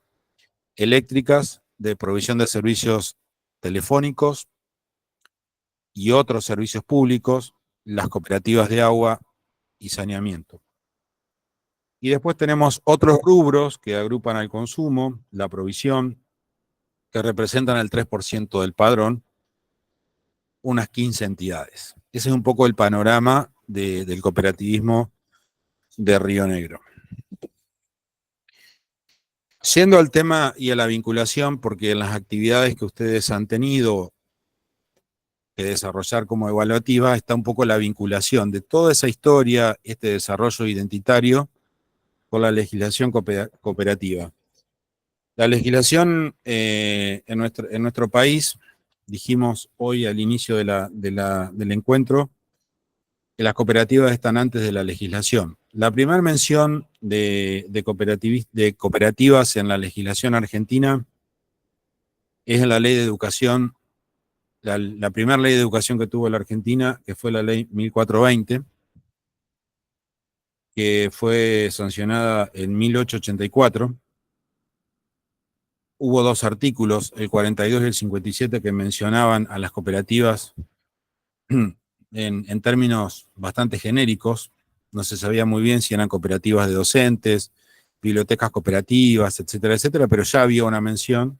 eléctricas, de provisión de servicios telefónicos y otros servicios públicos, las cooperativas de agua y saneamiento. Y después tenemos otros rubros que agrupan al consumo, la provisión, que representan el 3% del padrón, unas 15 entidades. Ese es un poco el panorama del cooperativismo de Río Negro. Yendo al tema y a la vinculación, porque en las actividades que ustedes han tenido que desarrollar como evaluativa está un poco la vinculación de toda esa historia, este desarrollo identitario, con la legislación cooperativa. La legislación en nuestro país, dijimos hoy al inicio del encuentro, que las cooperativas están antes de la legislación. La primera mención de cooperativas en la legislación argentina es en la ley de educación, la primera ley de educación que tuvo la Argentina, que fue la ley 1420, que fue sancionada en 1884. Hubo dos artículos, el 42 y el 57, que mencionaban a las cooperativas en términos bastante genéricos. No se sabía muy bien si eran cooperativas de docentes, bibliotecas cooperativas, etcétera, etcétera, pero ya había una mención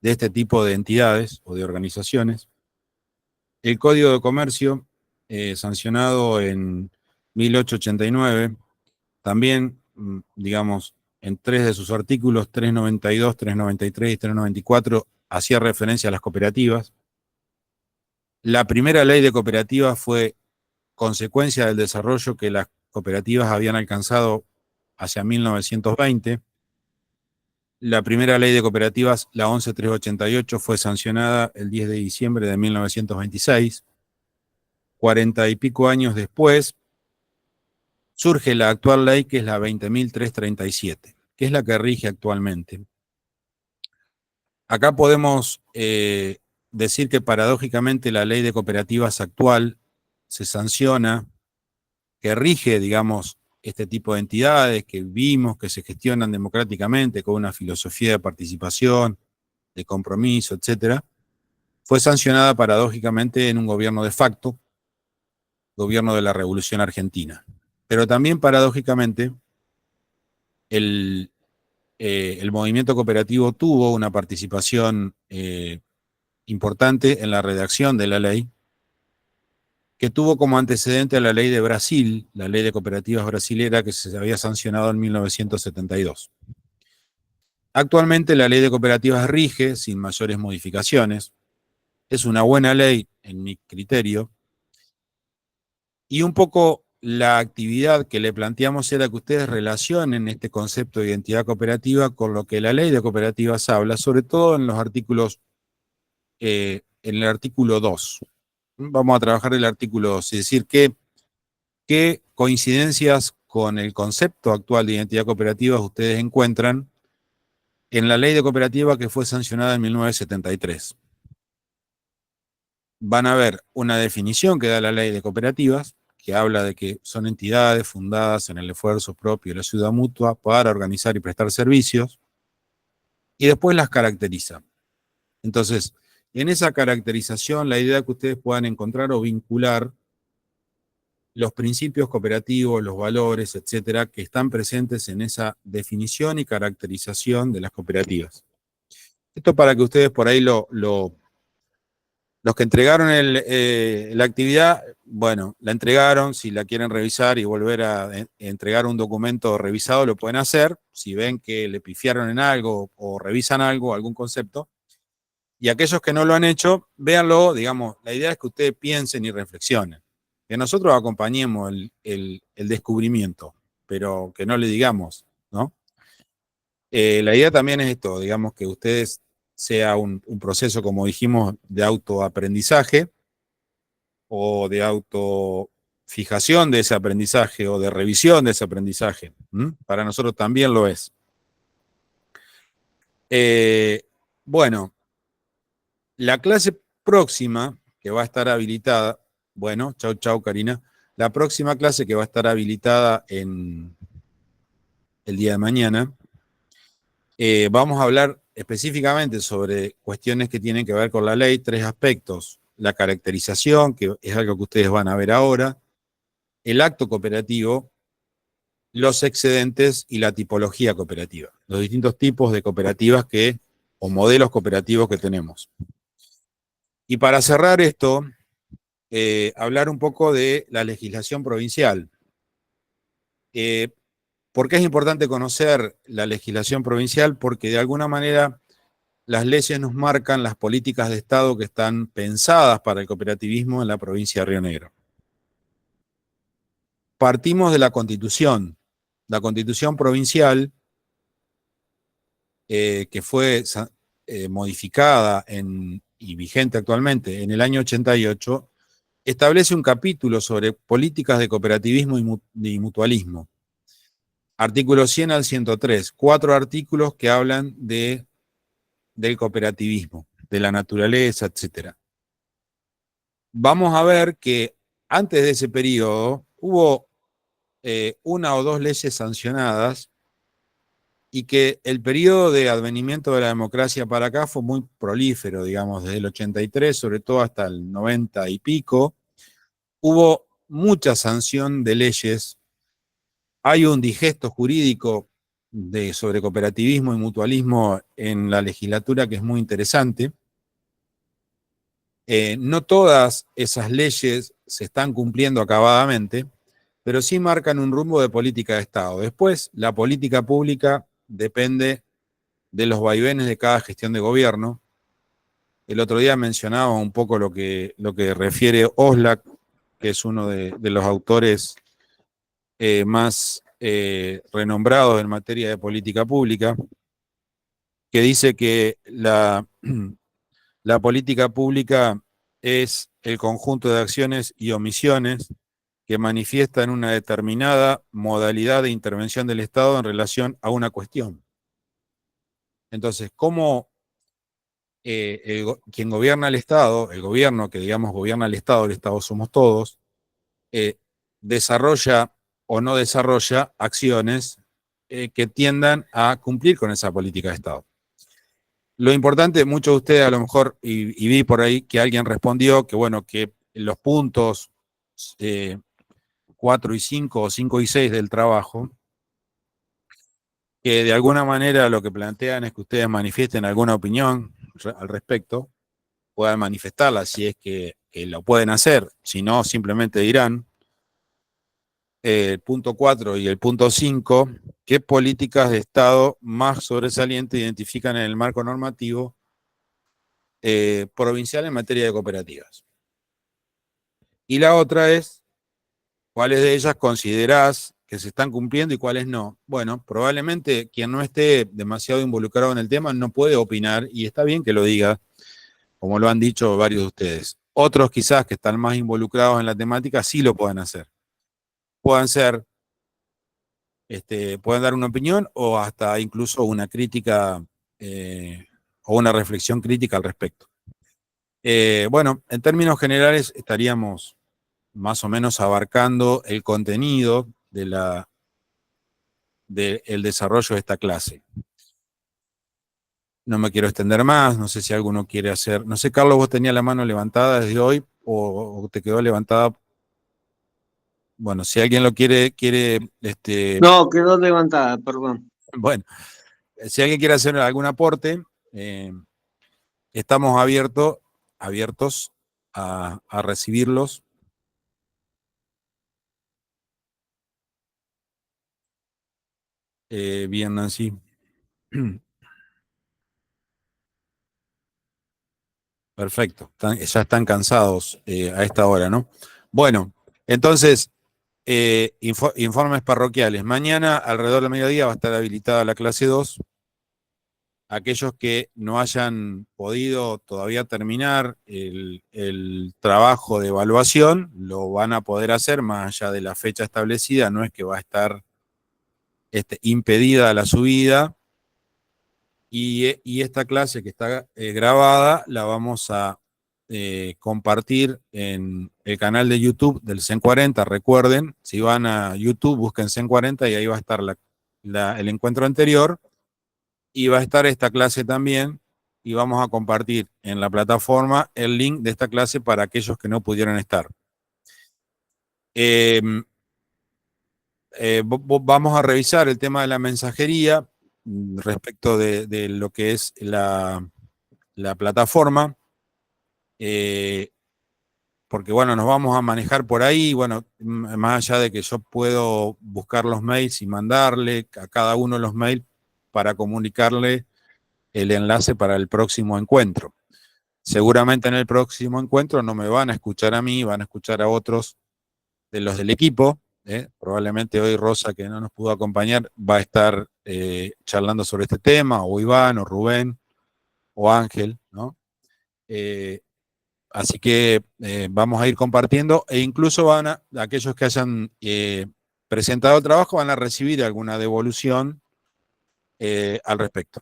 de este tipo de entidades o de organizaciones. El Código de Comercio, sancionado en 1889, también, digamos, en 3 de sus artículos, 392, 393 y 394, hacía referencia a las cooperativas. La primera ley de cooperativas fue consecuencia del desarrollo que las cooperativas habían alcanzado hacia 1920. La primera ley de cooperativas, la 11388, fue sancionada el 10 de diciembre de 1926. 40 y pico años después, surge la actual ley, que es la 20.337, que es la que rige actualmente. Acá podemos decir que paradójicamente la ley de cooperativas actual se sanciona, que rige, digamos, este tipo de entidades que vimos, que se gestionan democráticamente con una filosofía de participación, de compromiso, etcétera, fue sancionada paradójicamente en un gobierno de facto, gobierno de la Revolución Argentina. Pero también paradójicamente el movimiento cooperativo tuvo una participación importante en la redacción de la ley, que tuvo como antecedente a la ley de Brasil, la ley de cooperativas brasilera, que se había sancionado en 1972. Actualmente la ley de cooperativas rige sin mayores modificaciones. Es una buena ley, en mi criterio, y un poco la actividad que le planteamos era que ustedes relacionen este concepto de identidad cooperativa con lo que la ley de cooperativas habla, sobre todo en los artículos, en el artículo 2. Vamos a trabajar el artículo 2, es decir, qué coincidencias con el concepto actual de identidad cooperativa ustedes encuentran en la ley de cooperativa que fue sancionada en 1973. Van a ver una definición que da la ley de cooperativas, que habla de que son entidades fundadas en el esfuerzo propio de la ayuda mutua para organizar y prestar servicios, y después las caracteriza. Entonces, en esa caracterización, la idea es que ustedes puedan encontrar o vincular los principios cooperativos, los valores, etcétera, que están presentes en esa definición y caracterización de las cooperativas. Esto para que ustedes por ahí los que entregaron la actividad, bueno, la entregaron. Si la quieren revisar y volver a entregar un documento revisado, lo pueden hacer. Si ven que le pifiaron en algo o revisan algo, algún concepto. Y aquellos que no lo han hecho, véanlo, digamos, la idea es que ustedes piensen y reflexionen. Que nosotros acompañemos el descubrimiento, pero que no le digamos, ¿no? La idea también es esto, digamos, que ustedes sea un proceso, como dijimos, de autoaprendizaje o de autofijación de ese aprendizaje o de revisión de ese aprendizaje. Para nosotros también lo es. Bueno, la clase próxima que va a estar habilitada, bueno, chau, Karina. La próxima clase que va a estar habilitada el día de mañana, vamos a hablar específicamente sobre cuestiones que tienen que ver con la ley, 3 aspectos. La caracterización, que es algo que ustedes van a ver ahora, el acto cooperativo, los excedentes y la tipología cooperativa, los distintos tipos de cooperativas o modelos cooperativos que tenemos. Y para cerrar esto, hablar un poco de la legislación provincial. ¿Por qué es importante conocer la legislación provincial? Porque de alguna manera las leyes nos marcan las políticas de Estado que están pensadas para el cooperativismo en la provincia de Río Negro. Partimos de la Constitución provincial, que fue modificada y vigente actualmente en el año 88, establece un capítulo sobre políticas de cooperativismo y mutualismo. Artículos 100 al 103, 4 artículos que hablan del cooperativismo, de la naturaleza, etc. Vamos a ver que antes de ese periodo hubo 1 o 2 leyes sancionadas y que el periodo de advenimiento de la democracia para acá fue muy prolífero, digamos, desde el 83, sobre todo hasta el 90 y pico, hubo mucha sanción de leyes. Hay un digesto jurídico sobre cooperativismo y mutualismo en la legislatura que es muy interesante. No todas esas leyes se están cumpliendo acabadamente, pero sí marcan un rumbo de política de Estado. Después, la política pública depende de los vaivenes de cada gestión de gobierno. El otro día mencionaba un poco lo que refiere Oslak, que es uno de los autores más renombrados en materia de política pública, que dice que la política pública es el conjunto de acciones y omisiones que manifiestan una determinada modalidad de intervención del Estado en relación a una cuestión. Entonces, ¿cómo quien gobierna el Estado, el gobierno que digamos gobierna el Estado somos todos, desarrolla o no desarrolla acciones que tiendan a cumplir con esa política de Estado? Lo importante, muchos de ustedes a lo mejor, y vi por ahí que alguien respondió que bueno, que los puntos 4 y 5 o 5 y 6 del trabajo, que de alguna manera lo que plantean es que ustedes manifiesten alguna opinión al respecto, puedan manifestarla si es que lo pueden hacer, si no, simplemente dirán. El punto 4 y el punto 5, ¿qué políticas de Estado más sobresalientes identifican en el marco normativo provincial en materia de cooperativas? Y la otra es, ¿cuáles de ellas considerás que se están cumpliendo y cuáles no? Bueno, probablemente quien no esté demasiado involucrado en el tema no puede opinar, y está bien que lo diga, como lo han dicho varios de ustedes. Otros quizás que están más involucrados en la temática sí lo pueden hacer. Pueden dar una opinión o hasta incluso una crítica o una reflexión crítica al respecto. Bueno, en términos generales estaríamos más o menos abarcando el contenido del desarrollo de esta clase. No me quiero extender más, no sé si alguno quiere hacer. No sé, Carlos, ¿vos tenías la mano levantada desde hoy o te quedó levantada? Bueno, si alguien lo quiere. No, quedó levantada, perdón. Bueno, si alguien quiere hacer algún aporte, estamos abiertos a recibirlos. Bien, Nancy. Perfecto, ya están cansados a esta hora, ¿no? Bueno, entonces, informes parroquiales. Mañana, alrededor del mediodía, va a estar habilitada la clase 2. Aquellos que no hayan podido todavía terminar el trabajo de evaluación, lo van a poder hacer más allá de la fecha establecida, no es que va a estar impedida la subida. Y esta clase que está grabada la vamos a compartir en el canal de YouTube del CEN 40. Recuerden, si van a YouTube, busquen CEN 40 y ahí va a estar el encuentro anterior. y va a estar esta clase también, y vamos a compartir en la plataforma el link de esta clase para aquellos que no pudieron estar. Vamos a revisar el tema de la mensajería respecto de lo que es la plataforma, porque bueno, nos vamos a manejar por ahí, bueno, más allá de que yo puedo buscar los mails y mandarle a cada uno los mails para comunicarle el enlace para el próximo encuentro. Seguramente en el próximo encuentro no me van a escuchar a mí, van a escuchar a otros de los del equipo. Probablemente hoy Rosa, que no nos pudo acompañar, va a estar charlando sobre este tema, o Iván, o Rubén, o Ángel, ¿no? Así que vamos a ir compartiendo, e incluso aquellos que hayan presentado el trabajo van a recibir alguna devolución al respecto.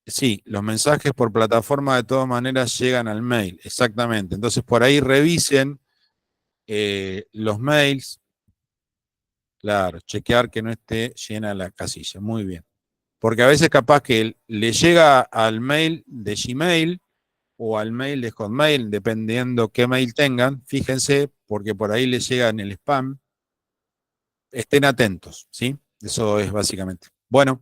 Sí, los mensajes por plataforma de todas maneras llegan al mail, exactamente. Entonces por ahí revisen los mails. Claro, chequear que no esté llena la casilla. Muy bien. Porque a veces capaz que le llega al mail de Gmail o al mail de Hotmail, dependiendo qué mail tengan. Fíjense, porque por ahí les llega en el spam. Estén atentos, ¿sí? Eso es básicamente. Bueno,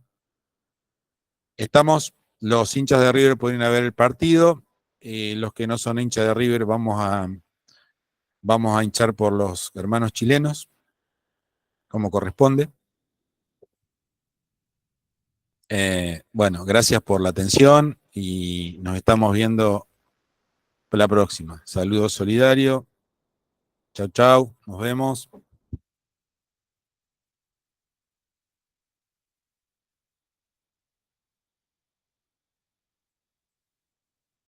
los hinchas de River pueden ir a ver el partido. Los que no son hinchas de River vamos a hinchar por los hermanos chilenos, como corresponde. Bueno, gracias por la atención y nos estamos viendo la próxima. Saludos solidarios. Chau, chau. Nos vemos.